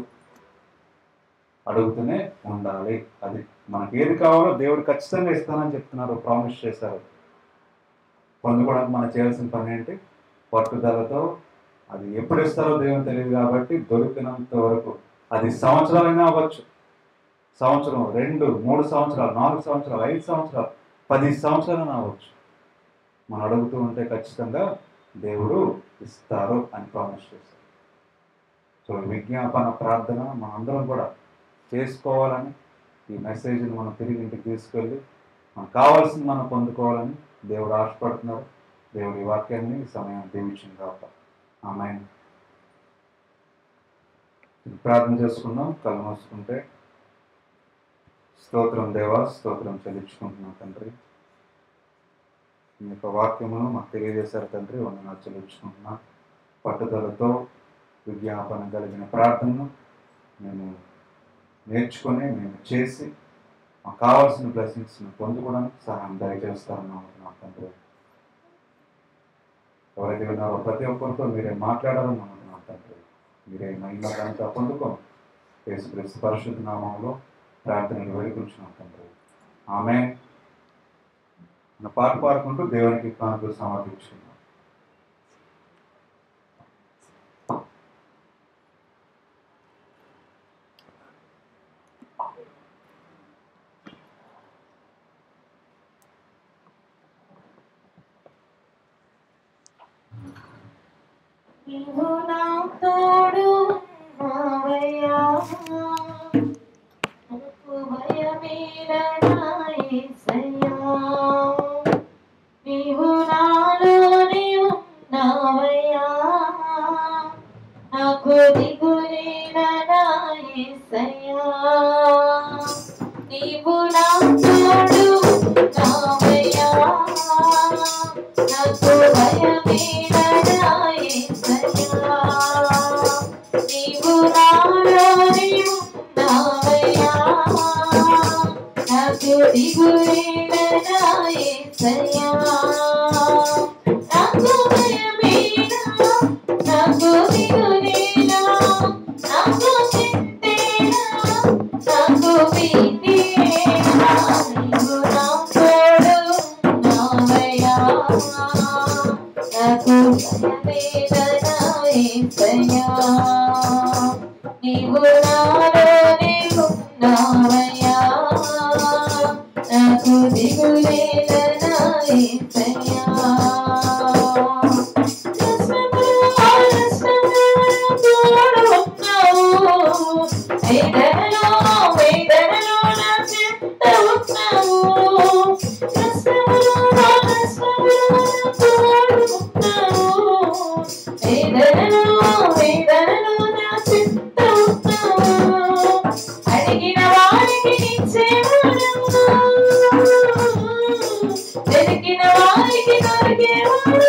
Speaker 3: అడుగుతూనే ఉండాలి. అది మనకి ఏది కావాలో దేవుడు ఖచ్చితంగా ఇస్తానని చెప్తున్నారు, ప్రామిస్ చేశారు. పొందుకోవడానికి మనం చేయాల్సిన పని ఏంటి? పట్టుదలతో. అది ఎప్పుడు ఇస్తారో దేవుని తెలియదు కాబట్టి దొరికినంత వరకు. అది సంవత్సరాలైనా అవ్వచ్చు. సంవత్సరం, 2, 3 సంవత్సరాలు, 4 సంవత్సరాలు, 5 సంవత్సరాలు, 10 సంవత్సరాలైనా అవ్వచ్చు. మనం అడుగుతూ ఉంటే ఖచ్చితంగా దేవుడు ఇస్తారు అని ప్రామిస్ చేశారు. సో విజ్ఞాపన ప్రార్థన మనందరం కూడా చేసుకోవాలని, ఈ మెసేజ్ని మనం తిరిగి ఇంటికి తీసుకెళ్ళి మనకు కావాల్సింది మనం పొందుకోవాలని దేవుడు ఆశపడుతున్నారు. దేవుడి ఈ వాక్యాన్ని ఈ సమయం దీవించిన కాక ఆమేన్. ప్రార్థన చేసుకుందాం. కళ్ళు మూసుకుంటే. స్తోత్రం దేవా, స్తోత్రం చెల్లించుకుంటున్నాం తండ్రి. మీ యొక్క వాక్యమును మాకు తెలియజేశారు తండ్రి. వందనాలు చెల్లించుకుంటున్నాం. పట్టుదలతో విజ్ఞాపన కలిగిన ప్రార్థనను మేము నేర్చుకొని మేము చేసి మాకు కావాల్సిన బ్లెస్సింగ్స్ని పొందుకోవడానికి సహాయం దయచేస్తారన్నాము నా తండ్రి. ఎవరైతే విన్నారో ప్రతి ఒక్కరితో మీరే మాట్లాడాలని నమ్ముతున్నాను తండ్రి. మీరే మహిమ ఘనత పొందుకోండి. యేసుక్రీస్తు పరిశుద్ధ నామములో ప్రార్థనలు వేడుకుంటున్నాం తండ్రి. ఆమేన్. మన పాట పాడుకుంటూ దేవునికి కానుకలు సమర్పించుకున్నాం.
Speaker 2: నీవు నా తోడు ఉన్నావయ్యా, నాకు భయమేల నా యేసయ్యా. నీవు నాలోనే ఉన్నావయ్యా, నాకు దిగులేల నా యేసయ్యా. నీవు నా తోడు ఉన్నావయ్యా, నాకు భయమేల నా యేసయ్యా. నీవు నాలోనే ఉన్నావయ్యా, నాకు దిగులేల నా యేసయ్యా. నాకు భయమేల, నాకు దిగులేల, నాకు చింతేల, నాకు భీతియేల. నీవు నా తోడు ఉన్నావయ్యా, నాకు భయమేల నా యేసయ్యా. నీవు నాలోనే ఉన్నావయ్యా, నాకు దిగులేల నా యేసయ్యా. వేదనలో నా చెంత ఉన్నావు. వేదనలో నా చెంత ఉన్నావు. అడిగిన వారికి ఇచ్చేవాడు, వెతికిన వారికి దొరికేవాడు.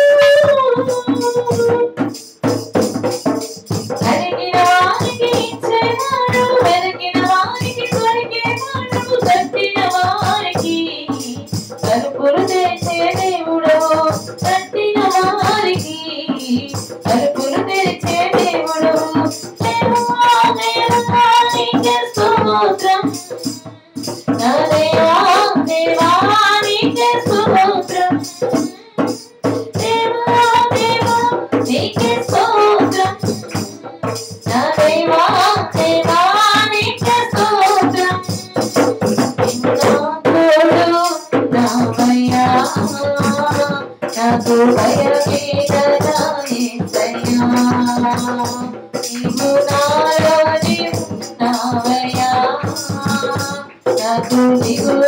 Speaker 2: అడిగిన వారికి ఇచ్చేవాడు, వెతికిన వారికి దొరికేవాడు. తట్టిన వారికి తలుపులు తెరిచే దేవుడు, తట్టిన వారికి తలుపులు తెరిచే దేవుడు. దేవా దేవా నీకే స్తోత్రం, నా దేవా దేవా నీకే స్తోత్రం. దేవా దేవా నీకే స్తోత్రం, నా దేవా దేవా నీకే స్తోత్రం. నావయ్యా, నాకు భయమేల నా యేసయ్యా. నీవు నాలోనే ఉన్నావయ్యా, నాకు దిగులేల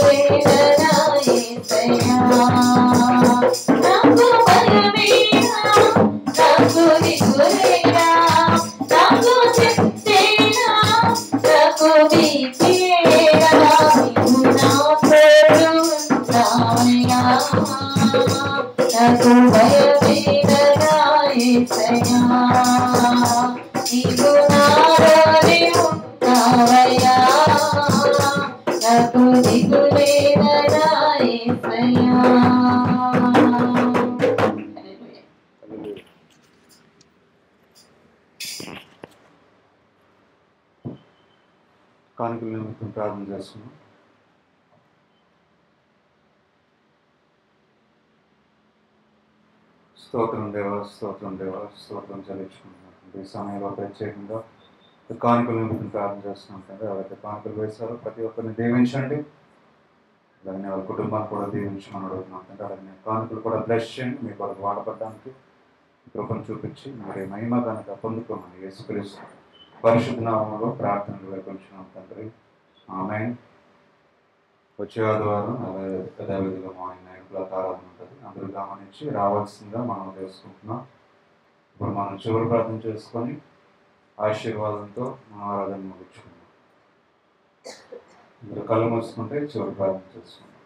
Speaker 3: కానుకల నిమిత్తం ప్రార్థన చేసుకున్నాం. స్తోత్రం దేవా, స్తోత్రం దేవా, స్తోత్రం చెల్లించుకుంటున్నాం. ఈ సమయంలో ప్రత్యేకంగా కానుకల నిమిత్తం ప్రార్థన చేస్తున్నాం కదా. ఎవరైతే కానుకలు వేశారో ప్రతి ఒక్కరిని దీవించండి, అలాగే వాళ్ళ కుటుంబాన్ని కూడా దీవించమని అడుగుతున్నాం అంటే అలాగే కానుకలు కూడా బ్లెస్ చేయండి. మీ కొరకు వాడపడడానికి కృపను చూపించి మరి మహిమ కనుక పొందుకోమని యేసుక్రీస్తు పరిశుద్ధ నామములో ప్రార్థనలు వేడుకుంటున్నాం తండ్రి. ఆమేన్. వచ్చే ఆదివారం యథావిధిగా మార్నింగ్ 9 o'clock ఆరాధన ఉంటుంది. అందరూ గమనించి రావాల్సిందిగా మనం చేసుకుంటున్నాం. ఇప్పుడు మనం చివరి ప్రార్థన చేసుకొని ఆశీర్వాదంతో మన ఆరాధన ముగించుకుందాం. మీరు కళ్ళు మూసుకుంటే చివరి ప్రార్థన చేసుకుందాం.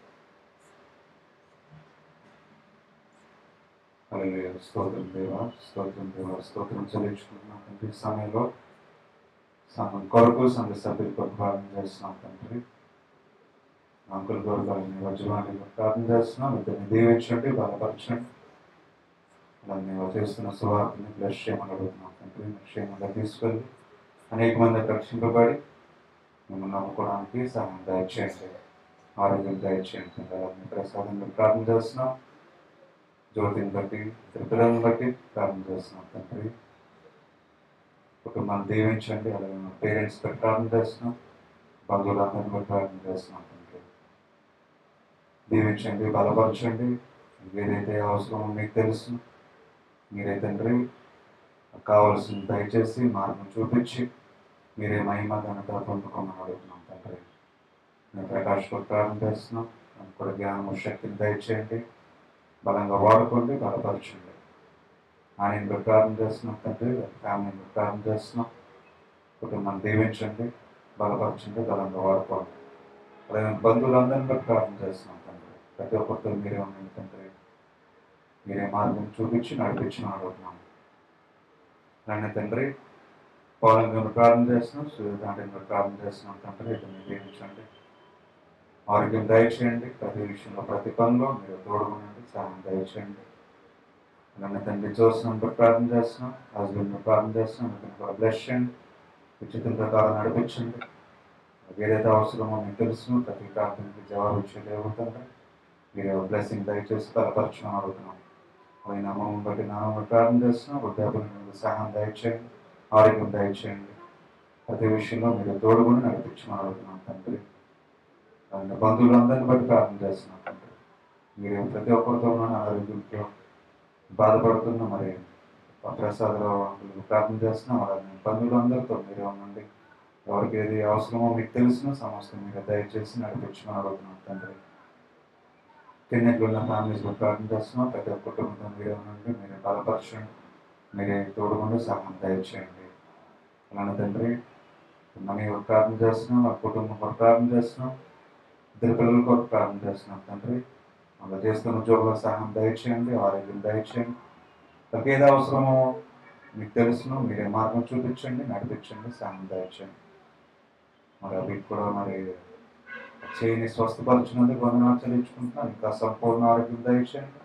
Speaker 3: హల్లెలూయా. స్తోత్రం దేవా, స్తోత్రం దేవా, స్తోత్రం చెల్లించుకుంటున్నాం తండ్రి. ఈ సమయంలో సంఘం కొరకు సంఘ సభ్యుల కొరకు ప్రార్థన చేస్తున్నాం తండ్రి. అంకుల్ కొరకు వజ్రవాణి ప్రార్థన చేస్తున్నాం. ఇద్దరిని దీవించండి, బలపరచండి. అలాగే చేస్తున్న సువార్తని బ్లెస్ చేయమని అడుగుతున్నాం తండ్రి. క్షేమంగా తీసుకెళ్ళి అనేక మంది రక్షింపబడి మిమ్మల్ని నమ్ముకోవడానికి సహాయం దయచేయండి, ఆరోగ్యం దయచేయండి. అలాగే ప్రసాదంగా ప్రార్థన చేస్తున్నాం. జ్యోతిని బట్టి పిల్లలను బట్టి ప్రార్థన చేస్తున్నాం తండ్రి. కుటుంబాన్ని దీవించండి. అలాగే మా పేరెంట్స్ బట్టి ప్రార్థన చేస్తున్నాం. బంధువులందరినీ బట్టి ప్రార్థన చేస్తున్నాం తండ్రి. దీవించండి, బలపరచండి. ఏదైతే అవసరమో మీకు తెలుసు. మీరే తండ్రి కావాల్సింది దయచేసి మార్గం చూపించి మీరే మహిమ ఘనత పొందుకోమని అడుగుతున్నాం తండ్రి. మేము ప్రకాష్ కూడా ప్రార్థన చేస్తున్నాం. మనకు కూడా జ్ఞానము శక్తిని దయచేయండి, బలంగా వాడుకోండి, బలపరచండి. ఆయన కూడా ప్రార్థన చేస్తున్నాం తండ్రి. ఫ్యామిలీని ప్రార్థన చేస్తున్నాం. కుటుంబాన్ని దీవించండి, బలపరచండి, బలంగా వాడుకోండి. అలాగే బంధువులందరినీ బట్టి ప్రార్థన చేస్తున్నాం తండ్రి. ప్రతి ఒక్కరితో మీరే ఉండండి తండ్రి. మీరే మార్గం చూపించి నడిపించి అడుగుతున్నాం. అలానే తండ్రి పౌరంగా ప్రార్థన చేస్తున్నాం. సూర్యకాంతిని ప్రార్థన చేస్తున్నాం తండ్రి. ఇతన్ని దీవించండి, ఆరోగ్యం దయచేయండి. ప్రతి విషయంలో ప్రతి పనిలో మీరు తోడుగునండి, సహాయం దయచేయండి. అలానే తండ్రి చూస్తున్నాం ప్రార్థన చేస్తున్నాం. హస్బెండ్ ప్రార్థన చేస్తున్నాం. ఇతను కూడా బ్లెస్ చేయండి, ఉచితం ప్రకారం నడిపించండి. ఏదైతే అవసరమో మీకు తెలుసు. ప్రతి ప్రార్థనకి జవాబు ఇచ్చే దేవుడు తండ్రి. మీరు బ్లెస్సింగ్ దయచేసి బలపరచమని అడుగుతున్నాం. అలాగే నామం బట్టి నామం ప్రార్థన చేస్తున్నాం. వృద్ధాపులకు సహాయం దయచేయండి, ఆరోగ్యం దయచేయండి. ప్రతి విషయంలో మీరు తోడుగుని నడిపించమని అడుగుతున్నాం తండ్రి. అలాగే బంధువులందరినీ బట్టి ప్రార్థన చేస్తున్నాం తండ్రి. మీరు ప్రతి ఒక్కరితో ఆరోగ్యంతో బాధపడుతున్న మరి ప్రసాదరావు ప్రార్థన చేస్తున్నాం. అలాగే బంధువులందరితో మీరే ఉండండి. ఎవరికి ఏది అవసరమో మీకు తెలిసిన సమస్యను మీరు దయచేసి నడిపించమని అడుగుతున్నాం తండ్రి. కిందకి ఉన్న ఫ్యామిలీస్ ప్రార్థన చేస్తున్నాం. ప్రతి ఒక్క కుటుంబంతో మీరే ఉండండి, మీరే బలపరచండి, మీరే తోడుగుండి సహాయం దయచేయండి. అలానే తండ్రి మనీ ప్రార్థన చేస్తున్నాం. ఆ కుటుంబం కొరకు ప్రార్థన చేస్తున్నాం. ఇద్దరు పిల్లల కొరకు ప్రార్థన చేస్తున్నాం తండ్రి. అలా చేస్తున్న ఉద్యోగుల సహాయం దయచేయండి, ఆరోగ్యం దయచేయండి. వాళ్ళకి ఏది అవసరమో మీకు తెలుసును. మీరే మార్గం చూపించండి, నడిపించండి, సహాయం దయచేయండి. మరి అవి కూడా మరి చేయని స్వస్థపరిచినందుకు వందనాలు చెల్లించుకుంటున్నాం. ఇంకా సంపూర్ణ ఆరోగ్యం దయచేయండి.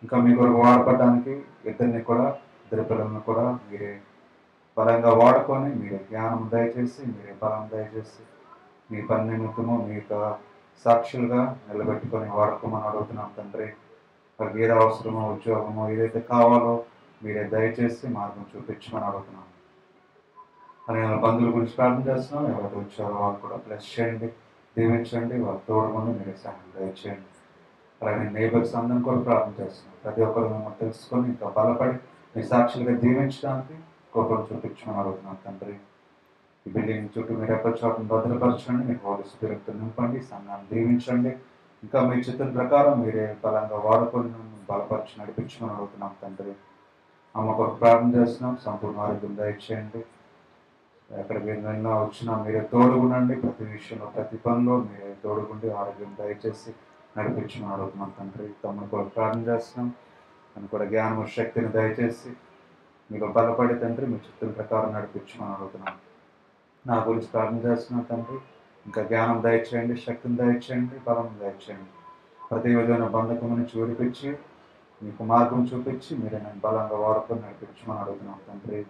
Speaker 3: ఇంకా మీ కొరకు వాడపడడానికి ఇద్దరిని కూడా, ఇద్దరు పిల్లలను కూడా మీరే బలంగా వాడుకొని మీరే జ్ఞానం దయచేసి, మీరే బలం దయచేసి మీ పని నిమిత్తము మీ యొక్క సాక్షులుగా నిలబెట్టుకొని వాడుకోమని అడుగుతున్నాం తండ్రి. వాళ్ళకి ఏది అవసరమో ఉద్యోగమో ఏదైతే కావాలో మీరే దయచేసి మార్గం చూపించమని అడుగుతున్నాం. అని బంధువుల గురించి ప్రార్థన చేస్తున్నాం. ఎవరైతే వచ్చారో వాళ్ళు కూడా బ్లెస్ చేయండి, దీవించండి, వాళ్ళు తోడుకొని మీరే సహాయం దయచేయండి. అలాగే నేబర్స్ అందరం కూడా ప్రార్థన చేస్తున్నాం. ప్రతి ఒక్కరు మిమ్మల్ని తెలుసుకొని ఇంకా బలపడి మీ సాక్షులుగా దీవించడానికి కోపం చూపించమని అడుగుతున్నాం తండ్రి. ఈ బిల్డింగ్ చుట్టూ మీరు ఎప్పటి చోటను భద్రపరచండి, మీ హోలీ స్పిరిట్తో నింపండి, సంఘాన్ని దీవించండి. ఇంకా మీ చిత్రం ప్రకారం మీరే బలంగా వాడుకొని నన్ను బలపరిచి నడిపించమని అడుగుతున్నాం తండ్రి. అమ్మ కొరకు ప్రార్థన చేస్తున్నాం, సంపూర్ణ ఆరోగ్యం దయచేయండి. ఎక్కడికి వెళ్ళినా వచ్చినా మీరే తోడుగుండండి, ప్రతి విషయంలో ప్రతి పనిలో మీరే తోడుగుండి ఆరోగ్యం దయచేసి నడిపించమని అడుగుతున్నాం తండ్రి. తమ్ముడు కొరకు ప్రార్థన చేస్తున్నాం, తను కూడా జ్ఞానం శక్తిని దయచేసి మీకు బలపడి తండ్రి మీ చిత్రం ప్రకారం నడిపించమని అడుగుతున్నాం. నా గురించి ప్రార్థన చేస్తున్నాం తండ్రి, ఇంకా జ్ఞానం దయచేయండి, శక్తిని దయచేయండి, బలం దయచేయండి. ప్రతి విధమైన బంధకం నుంచి విడిపించి మీకు మార్గం చూపించి మీరే నన్ను బలంగా వాడుకొని నడిపించమని అడుగుతున్నాం తండ్రి.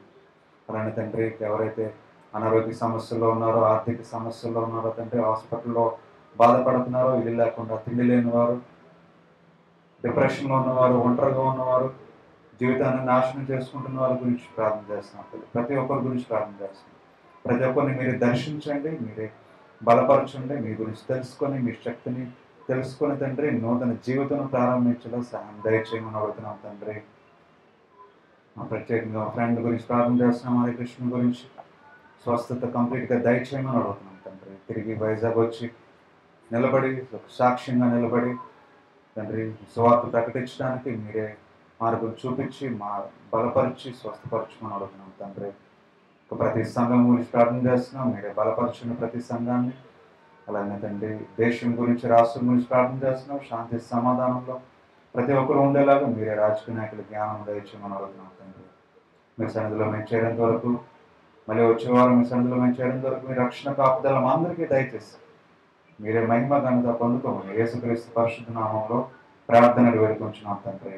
Speaker 3: అలానే తండ్రి ఎవరైతే అనారోగ్య సమస్యల్లో ఉన్నారో, ఆర్థిక సమస్యల్లో ఉన్నారో తండ్రి, హాస్పిటల్లో బాధపడుతున్నారో, ఇల్లు లేకుండా తిండి లేని వారు, డిప్రెషన్లో ఉన్నవారు, ఒంటరిగా ఉన్నవారు, జీవితాన్ని నాశనం చేసుకుంటున్న వారి గురించి ప్రార్థన చేస్తున్నాం తండ్రి. ప్రతి ఒక్కరి గురించి ప్రార్థన చేస్తున్నాం. ప్రతి ఒక్కరిని మీరే దర్శించండి, మీరే బలపరచండి, మీ గురించి తెలుసుకొని మీ శక్తిని తెలుసుకొని తండ్రి నూతన జీవితం ప్రారంభించేలా సహాయం దయచేయమని అడుగుతున్నాం తండ్రి. ప్రత్యేకంగా ఫ్రెండ్ గురించి ప్రార్థన చేస్తున్నాం, హరే కృష్ణ గురించి స్వస్థత కంప్లీట్గా దయచేయమని అడుగుతున్నాం తండ్రి. తిరిగి వైజాగ్ వచ్చి నిలబడి సాక్ష్యంగా నిలబడి తండ్రి సువార్త ప్రకటించడానికి మీరే మార్గం చూపించి మా బలపరిచి స్వస్థపరచమని అడుగుతున్నాం తండ్రి. ప్రతి సంఘం గురించి ప్రార్థన చేస్తున్నాం, మీరే బలపరచండి ప్రతి సంఘాన్ని. అలాగే తండ్రి దేశం గురించి, రాష్ట్రం గురించి ప్రార్థన చేస్తున్నాం, శాంతి సమాధానంలో ప్రతి ఒక్కరు ఉండేలాగా మీరే రాజకీయ నాయకుల జ్ఞానం దయచేయమని అడుగుతున్నాం తండ్రి. మీ సన్నిధిలో మేము చేరేంత వరకు, మళ్ళీ వచ్చే వారం మీ సన్నిధిలో మేము చేరేంత వరకు మీ రక్షణ కాపుదల మా అందరికీ దయచేసి మీరే మహిమ ఘనత పొందుకోమని యేసుక్రీస్తు పరిశుద్ధ నామంలో ప్రార్థనలు వేడుకొంచున్నాం తండ్రి.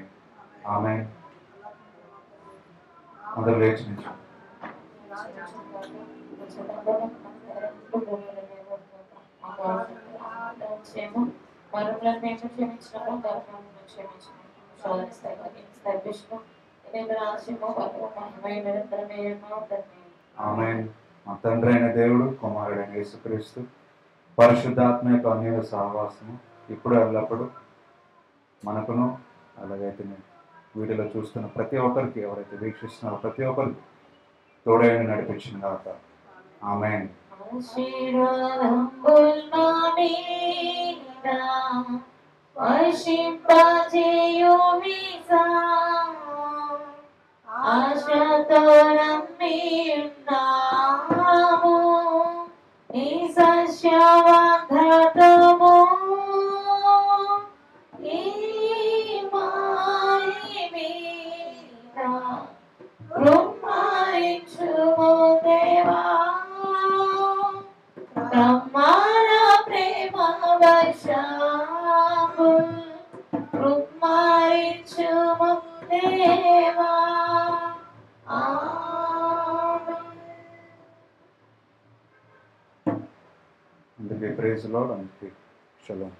Speaker 3: ఆమేన్. అందరూ లేచి నిల్చోండి. ఆమేన్. మా తండ్రి అయిన దేవుడు, కుమారుడైన యేసుక్రీస్తు పరిశుద్ధాత్మ యొక్క అన్యోన్య సహవాసము ఇప్పుడు ఎల్లప్పుడు మనకును, అలాగైతే వీడియోలో చూస్తున్న ప్రతి ఒక్కరికి, ఎవరైతే వీక్షిస్తున్నారో ప్రతి ఒక్కరికి తోడైన నడిపించిన గాక. ఆమేన్. అందుకే ప్రైజ్ లార్డ్, అందుకే షలోమ్.